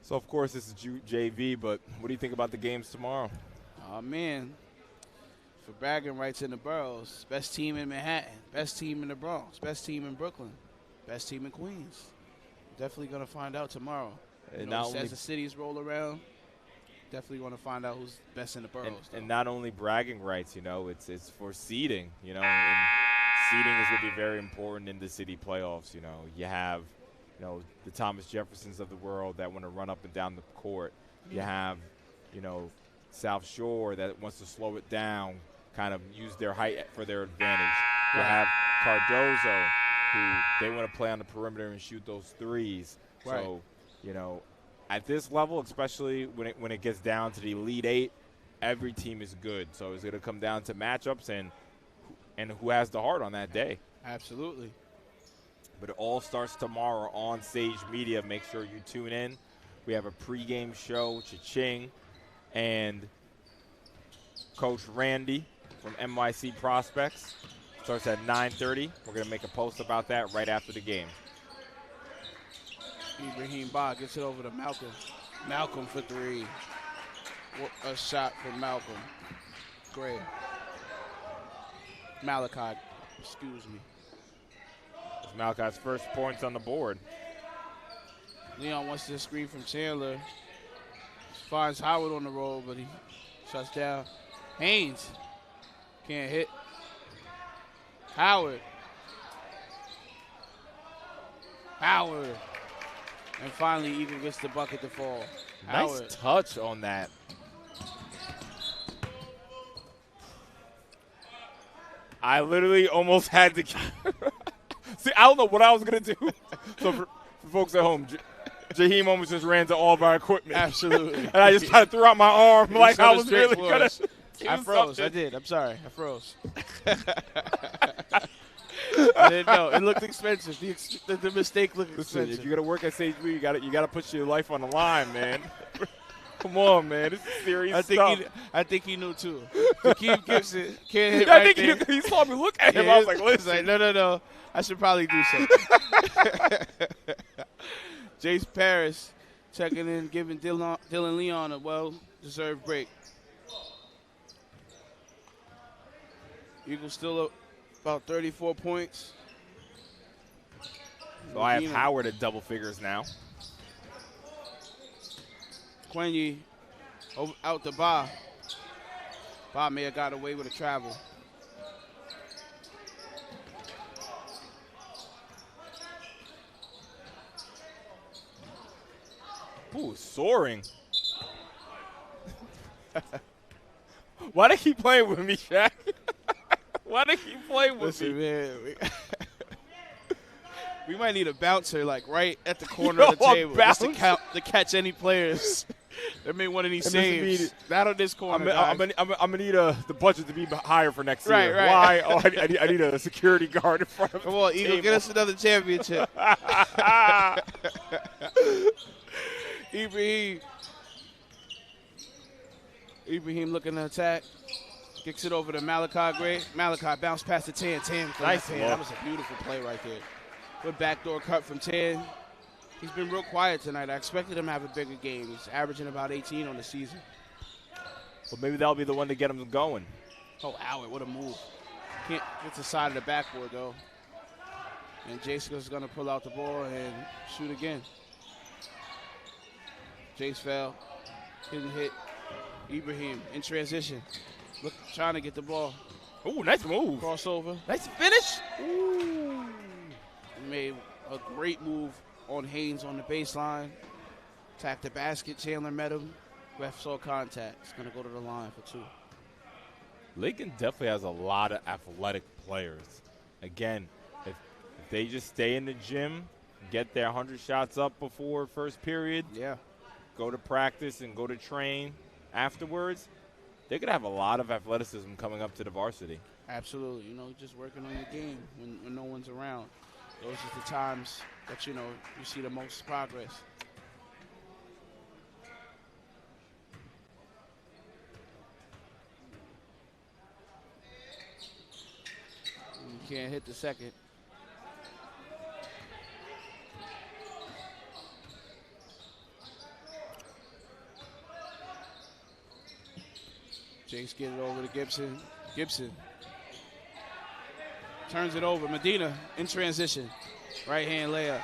So, of course, this is JV, but what do you think about the games tomorrow? Oh, man. For bragging rights in the boroughs, best team in Manhattan, best team in the Bronx, best team in Brooklyn, best team in Queens. Definitely going to find out tomorrow. As the cities roll around, definitely going to find out who's best in the boroughs. And not only bragging rights, it's for seeding, and seeding is going to be very important in the city playoffs. You have, the Thomas Jeffersons of the world that want to run up and down the court. You have, South Shore that wants to slow it down, kind of use their height for their advantage. You have Cardozo, who they want to play on the perimeter and shoot those threes. Right. So, at this level, especially when it gets down to the Elite Eight, every team is good. So it's going to come down to matchups and who has the heart on that day. Absolutely. But it all starts tomorrow on Sage Media. Make sure you tune in. We have a pregame show, Cha-Ching, and Coach Randy from NYC Prospects. Starts at 9:30. We're going to make a post about that right after the game. Ibrahim Ba gets it over to Malcolm. Malcolm for three. A shot from Malcolm. Great. Malachi, excuse me. It's Malachi's first points on the board. Leon wants to screen from Chandler. Finds Howard on the roll, but he shuts down. Haynes can't hit. Howard. And finally, Eagle gets the bucket to fall. Nice Howard. touch on that. I literally almost had to. See, I don't know what I was going to do. So for folks at home, Jaheim almost just ran to all of our equipment. Absolutely. And I just kind of threw out my arm like I was really going to. I froze. I did. I'm sorry. I froze. I didn't know. It looked expensive. The mistake looked expensive. If you're going to work at Sage Media, you got to put your life on the line, man. Come on, man. This is serious stuff. I think he knew, too. Jakeem Gibson can't hit I think he saw me look at him. I was like, listen. No. I should probably do something. Jace Paris checking in, giving Dylan Leon a well-deserved break. Eagles still up about 34 points. So I have Howard at double figures now. Quenya out to Ba. Ba may have got away with a travel. Ooh, soaring. Why they keep playing with me, Shaq? Why they keep playing with me? Man, we might need a bouncer right at the corner of the table just to catch any players that may want any saves. Not on this corner. I'm gonna need the budget to be higher for next year. Right. Why? Oh, I need a security guard in front of me. Come on, Eagle, get us another championship. Ibrahim looking to attack. Kicks it over to Malachi Gray. Malachi bounced past the 10. 10. Nice. That was a beautiful play right there. Good backdoor cut from 10. He's been real quiet tonight. I expected him to have a bigger game. He's averaging about 18 on the season. Well, maybe that'll be the one to get him going. Oh, Howard, what a move. Can't get to the side of the backboard, though. And Jace's going to pull out the ball and shoot again. Jace fell. Didn't hit. Ibrahim in transition. Trying to get the ball. Ooh, nice move. Crossover. Nice finish. Ooh. Made a great move on Haynes on the baseline. Tapped the basket. Chandler met him. Ref saw contact. He's going to go to the line for two. Lincoln definitely has a lot of athletic players. Again, if they just stay in the gym, get their 100 shots up before first period, Yeah. go to practice and go to train afterwards, they could have a lot of athleticism coming up to the varsity. Absolutely. Just working on your game when no one's around. Those are the times that, you see the most progress. You can't hit the second. Jace get it over to Gibson. Gibson turns it over. Medina in transition. Right hand layup.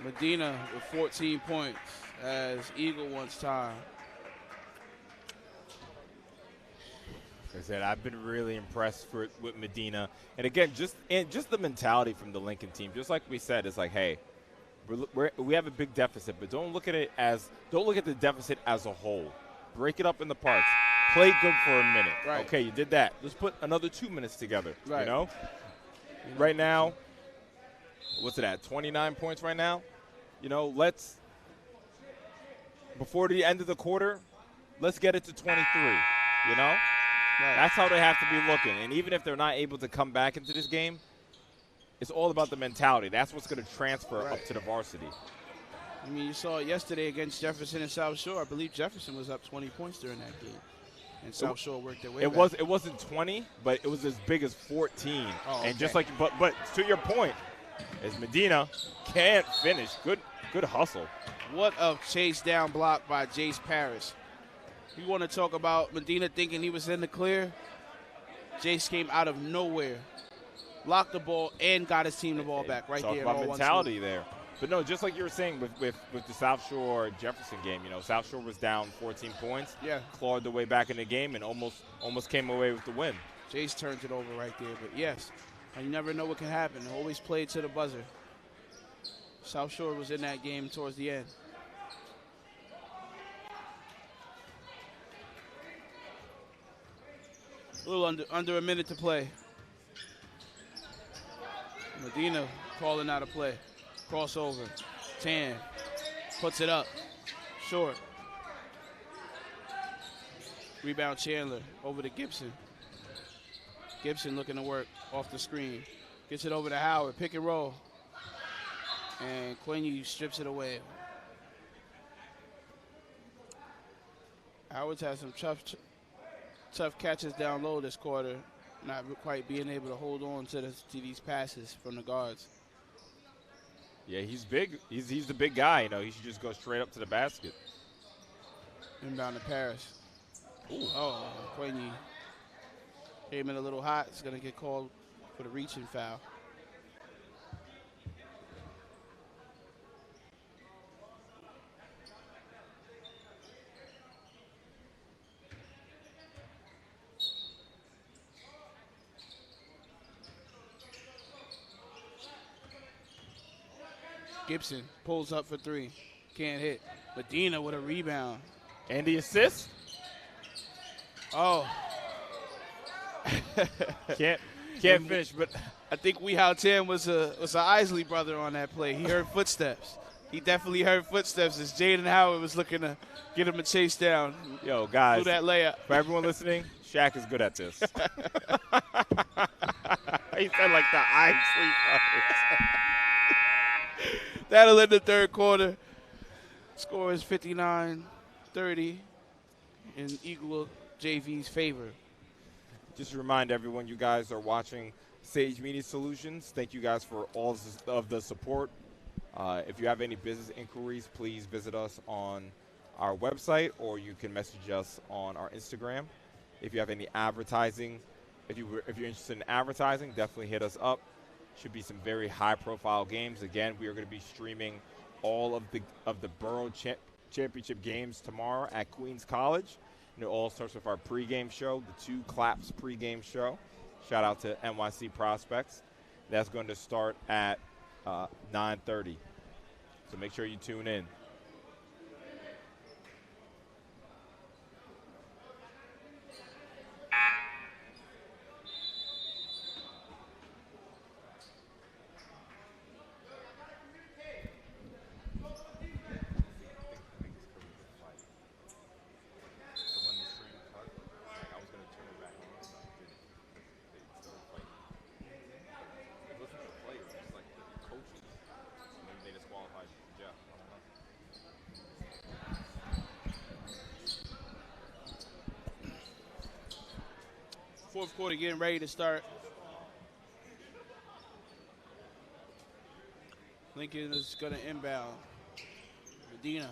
Medina with 14 points as Eagle wants time. Like I said, I've been really impressed with Medina. And again, just the mentality from the Lincoln team, just like we said, is like, hey, we have a big deficit, but don't look at the deficit as a whole. Break it up into parts. Play good for a minute. Right. Okay, you did that. Let's put another 2 minutes together. Right. Right now, what's it at? 29 points right now. Let's before the end of the quarter, let's get it to 23. Right. That's how they have to be looking. And even if they're not able to come back into this game, it's all about the mentality. That's what's going to transfer up to the varsity. You saw it yesterday against Jefferson and South Shore. I believe Jefferson was up 20 points during that game, and South Shore worked their way back. It wasn't 20, but it was as big as 14. Oh, and just but to your point, is Medina can't finish. Good hustle. What a chase down block by Jace Parrish. You want to talk about Medina thinking he was in the clear? Jace came out of nowhere, blocked the ball, and got his team the ball back right there. Talk about mentality there. But no, just like you were saying with the South Shore Jefferson game, South Shore was down 14 points. Yeah. Clawed the way back in the game and almost came away with the win. Jace turns it over right there. But yes, you never know what can happen. Always play to the buzzer. South Shore was in that game towards the end. A little under a minute to play. Medina calling out a play. Crossover. Tan puts it up. Short. Rebound Chandler over to Gibson. Gibson looking to work off the screen. Gets it over to Howard. Pick and roll. And Quinny strips it away. Howard's had some tough catches down low this quarter. Not quite being able to hold on to these passes from the guards. Yeah, he's big. He's the big guy. He should just go straight up to the basket. Inbound to Paris. Ooh. Oh, Quinny came in a little hot. It's going to get called for the reaching foul. Gibson pulls up for three. Can't hit. Medina with a rebound. And the assist? Oh. Can't finish, but I think Weehow Tim was a Isley brother on that play. He heard footsteps. He definitely heard footsteps as Jaden Howard was looking to get him a chase down. Yo, guys. Do that layup. For everyone listening, Shaq is good at this. He said like the Isley brothers. That'll end the third quarter. Score is 59-30 in Eagle JV's favor. Just to remind everyone, you guys are watching Sage Media Solutions. Thank you guys for all of the support. If you have any business inquiries, please visit us on our website, or you can message us on our Instagram. If you have any advertising, if you're interested in advertising, definitely hit us up. Should be some very high-profile games. Again, we are going to be streaming all of the Borough Championship games tomorrow at Queens College. And it all starts with our pregame show, the Two Claps pregame show. Shout out to NYC Prospects. That's going to start at 9:30. So make sure you tune in. Fourth quarter getting ready to start. Lincoln is going to inbound. Medina.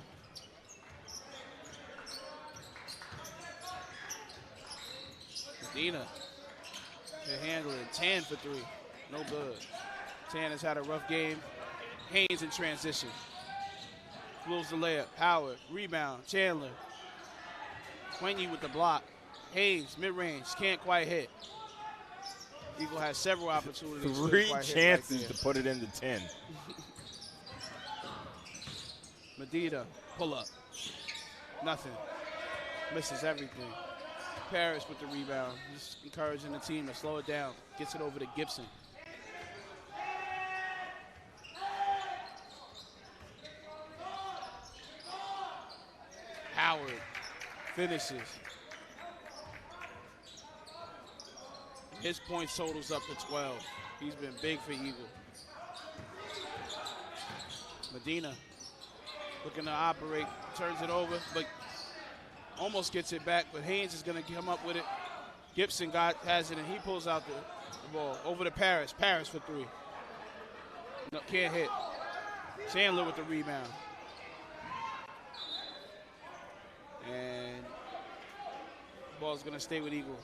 Medina can handle it. Tan for three. No good. Tan has had a rough game. Haynes in transition. Blows the layup. Howard. Rebound. Chandler. Quingy with the block. Haynes, mid-range. Can't quite hit. Eagle has several opportunities. Three chances to put it into 10. Medina, pull up. Nothing. Misses everything. Parrish with the rebound. Just encouraging the team to slow it down. Gets it over to Gibson. Howard finishes. His points totals up to 12. He's been big for Eagle. Medina looking to operate, turns it over, but almost gets it back, but Haynes is going to come up with it. Gibson has it, and he pulls out the ball. Over to Parrish. Parrish for three. No, can't hit. Chandler with the rebound. And the ball's going to stay with Eagle.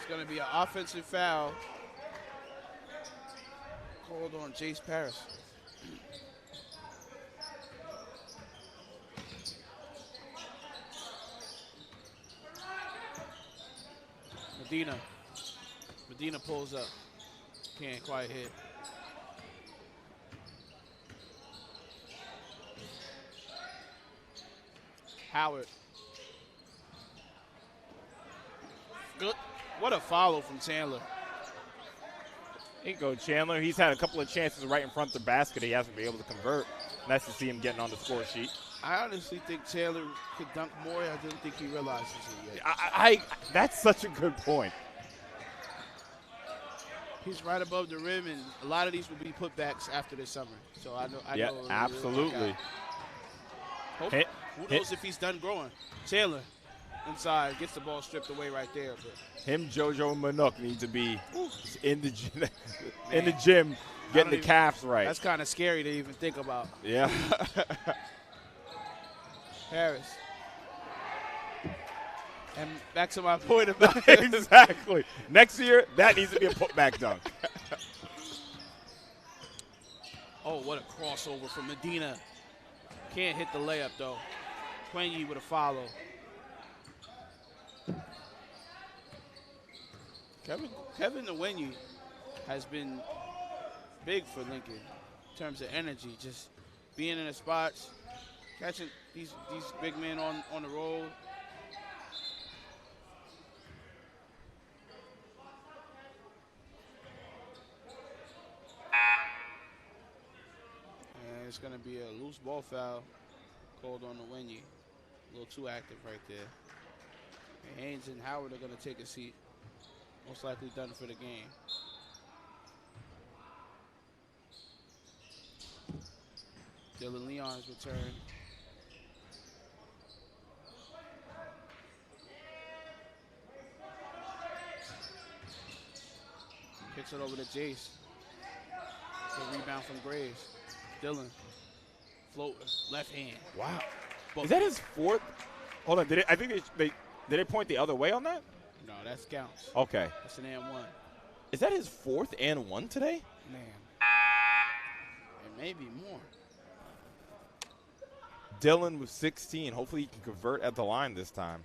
Going to be an offensive foul called on Jace Parrish. Medina pulls up. Can't quite hit. Howard. Good. What a follow from Chandler. There you go, Chandler. He's had a couple of chances right in front of the basket. He hasn't been able to convert. Nice to see him getting on the score sheet. I honestly think Chandler could dunk more. I didn't think he realizes it yet. That's such a good point. He's right above the rim, and a lot of these will be putbacks after this summer. So I know. Absolutely. Who knows if he's done growing? Chandler. Inside, gets the ball stripped away right there. But him, JoJo, and Manook need to be in the gym getting the calves right. That's kind of scary to even think about. Yeah. Harris. And back to my point about exactly. Next year, that needs to be a putback dunk. Oh, what a crossover from Medina. Can't hit the layup, though. Quingy with a follow. Kevin Nwenyi has been big for Lincoln in terms of energy, just being in the spots, catching these big men on the roll. And it's going to be a loose ball foul called on Nwenyi. A little too active right there. And Haynes and Howard are going to take a seat. Most likely done for the game. Dylan Leon's return. Kicks it over to Jace. The rebound from Graves. Dylan. Float, left hand. Wow. Is that his fourth? Hold on. Did they point the other way on that? No, that's counts. Okay. That's an and one. Is that his fourth and one today? Man. And maybe more. Dylan with 16. Hopefully he can convert at the line this time.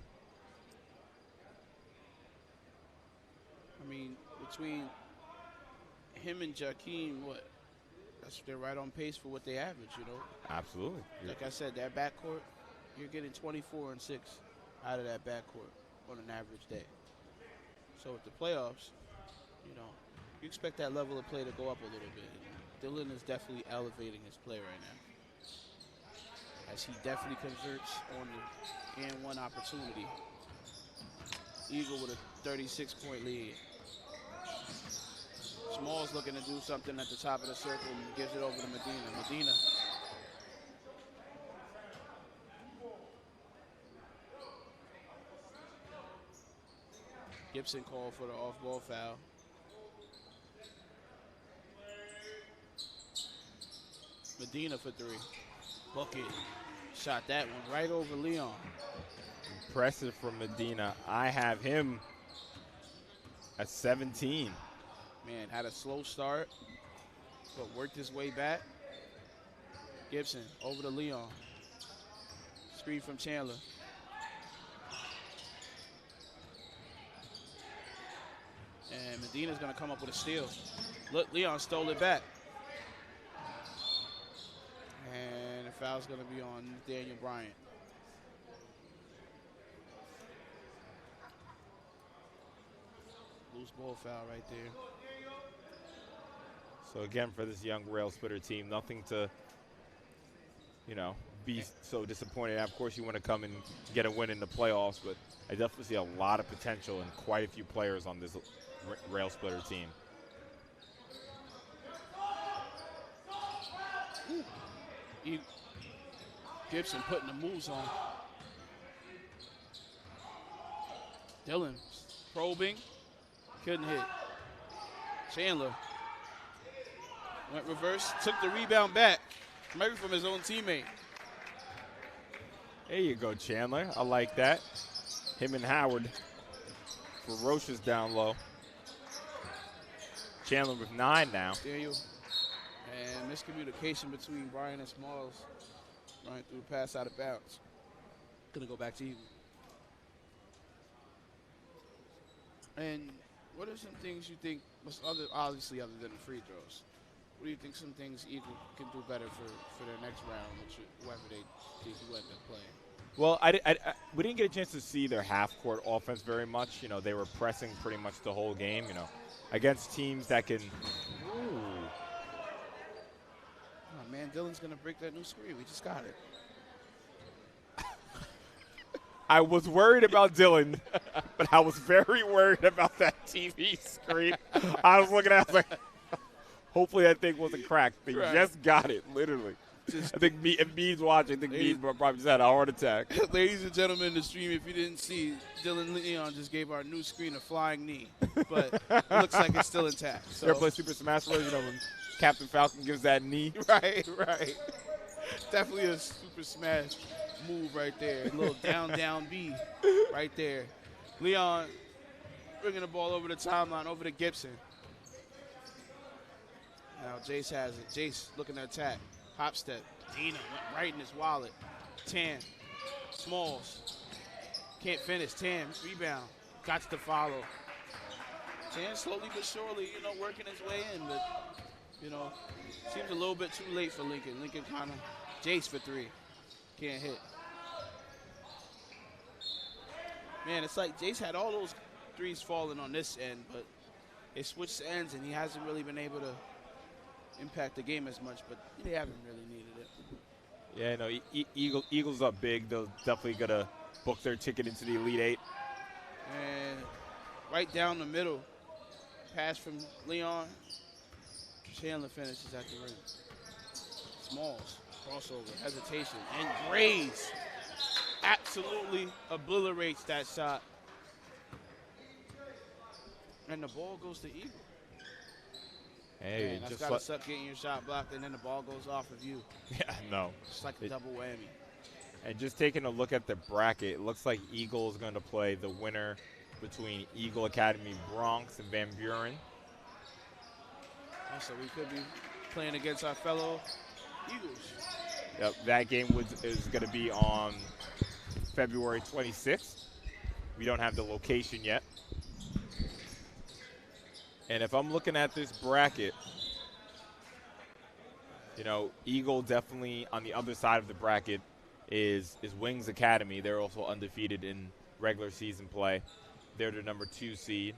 I mean, between him and Jakeem, they're right on pace for what they average, you know? Absolutely. Like I said, that backcourt, you're getting 24 and 6 out of that backcourt on an average day. So with the playoffs, you expect that level of play to go up a little bit. Dylan is definitely elevating his play right now, as he definitely converts on the and one opportunity. Eagle with a 36-point lead. Smalls looking to do something at the top of the circle and gives it over to Medina. Gibson called for the off-ball foul. Medina for three. Bucket. Shot that one right over Leon. Impressive from Medina. I have him at 17. Man, had a slow start, but worked his way back. Gibson over to Leon. Screen from Chandler. And Medina's going to come up with a steal. Look, Leon stole it back. And the foul's going to be on Daniel Bryant. Loose ball foul right there. So again, for this young rail splitter team, nothing to, be so disappointed. Of course, you want to come and get a win in the playoffs, but I definitely see a lot of potential and quite a few players on this rail splitter team. Gibson putting the moves on. Dylan probing, couldn't hit. Chandler went reverse, took the rebound back, maybe from his own teammate. There you go, Chandler. I like that. Him and Howard. Ferocious down low. Chandler with 9 now. There you. And miscommunication between Brian and Smalls. Running through a pass out of bounds. Gonna go back to you. And what are some things you think, obviously other than the free throws, what do you think some things Eagle can do better for their next round, whoever they end up playing? Well, we didn't get a chance to see their half-court offense very much. They were pressing pretty much the whole game, against teams that can. Ooh. Oh, man, Dylan's going to break that new screen. We just got it. I was worried about Dylan, but I was very worried about that TV screen. I was looking at it, I was like, hopefully that thing wasn't cracked. They just got it, literally. I think if Mead's watching, I think Mead probably just had a heart attack. Ladies and gentlemen in the stream, if you didn't see, Dylan Leon just gave our new screen a flying knee. But it looks like it's still intact. So. You ever play Super Smash Bros., when Captain Falcon gives that knee? Right. Definitely a Super Smash move right there. A little down, B right there. Leon bringing the ball over the timeline, over to Gibson. Now Jace has it. Jace looking to attack. Hop step. Dina went right in his wallet. Tam. Smalls. Can't finish. Tam. Rebound. Got to follow. Tam slowly but surely, working his way in. But, seems a little bit too late for Lincoln. Lincoln kind of. Jace for 3. Can't hit. Man, it's like Jace had all those threes falling on this end, but it switched ends, and he hasn't really been able to impact the game as much, but they haven't really needed it. Yeah, Eagles up big. They're definitely going to book their ticket into the Elite Eight. And right down the middle, pass from Leon. Chandler finishes at the rim. Smalls, crossover, hesitation, and Graves absolutely obliterates that shot. And the ball goes to Eagle. Hey, man, that's got to suck getting your shot blocked, and then the ball goes off of you. Yeah, no. It's like a double whammy. And just taking a look at the bracket, it looks like Eagle is going to play the winner between Eagle Academy Bronx and Van Buren. So we could be playing against our fellow Eagles. Yep, that game is going to be on February 26th. We don't have the location yet. And if I'm looking at this bracket, Eagle definitely on the other side of the bracket is Wings Academy. They're also undefeated in regular season play. They're the number 2 seed.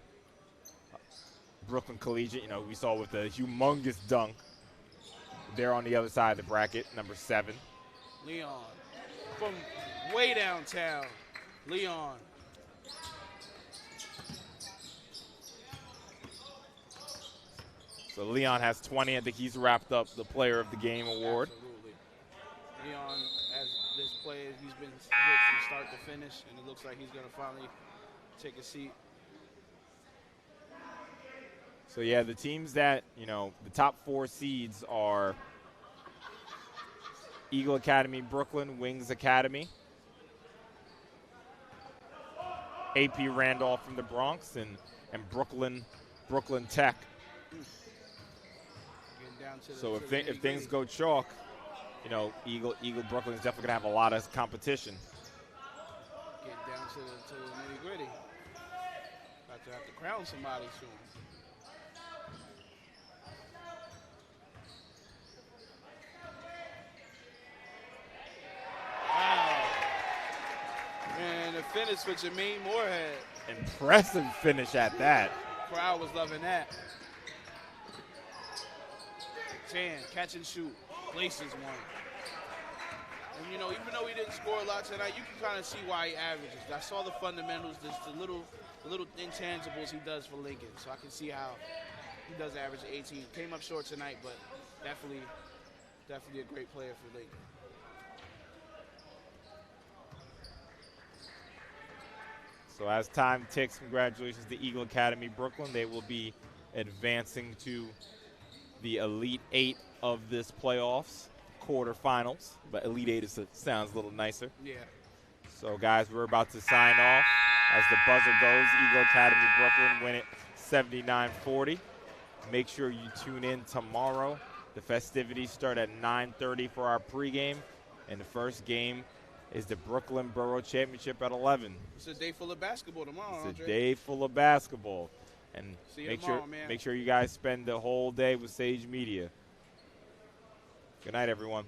Brooklyn Collegiate, we saw with the humongous dunk. They're on the other side of the bracket, number 7. Leon from way downtown. Leon. So Leon has 20. I think he's wrapped up the Player of the Game award. Absolutely. Leon, as this player, he's been good from start to finish, and it looks like he's going to finally take a seat. So, yeah, the teams that, the top 4 seeds are Eagle Academy, Brooklyn, Wings Academy, AP Randolph from the Bronx, and Brooklyn Tech. So if things go chalk, Eagle Brooklyn is definitely going to have a lot of competition. Getting down to the nitty gritty. About to have to crown somebody soon. Wow. And the finish for Jermaine Moorhead. Impressive finish at that. Crowd was loving that. 10, catch and shoot, places one. And even though he didn't score a lot tonight, you can kind of see why he averages. I saw the fundamentals, just the little intangibles he does for Lincoln. So I can see how he does average 18. Came up short tonight, but definitely a great player for Lincoln. So as time ticks, congratulations to Eagle Academy Brooklyn. They will be advancing to the Elite 8 of this playoffs, quarterfinals. But Elite 8 sounds a little nicer. Yeah. So, guys, we're about to sign off. As the buzzer goes, Eagle Academy Brooklyn win it 79-40. Make sure you tune in tomorrow. The festivities start at 9:30 for our pregame. And the first game is the Brooklyn Borough Championship at 11. It's a day full of basketball tomorrow, It's a day full of basketball. And make sure you guys spend the whole day with Sage Media. Good night, everyone.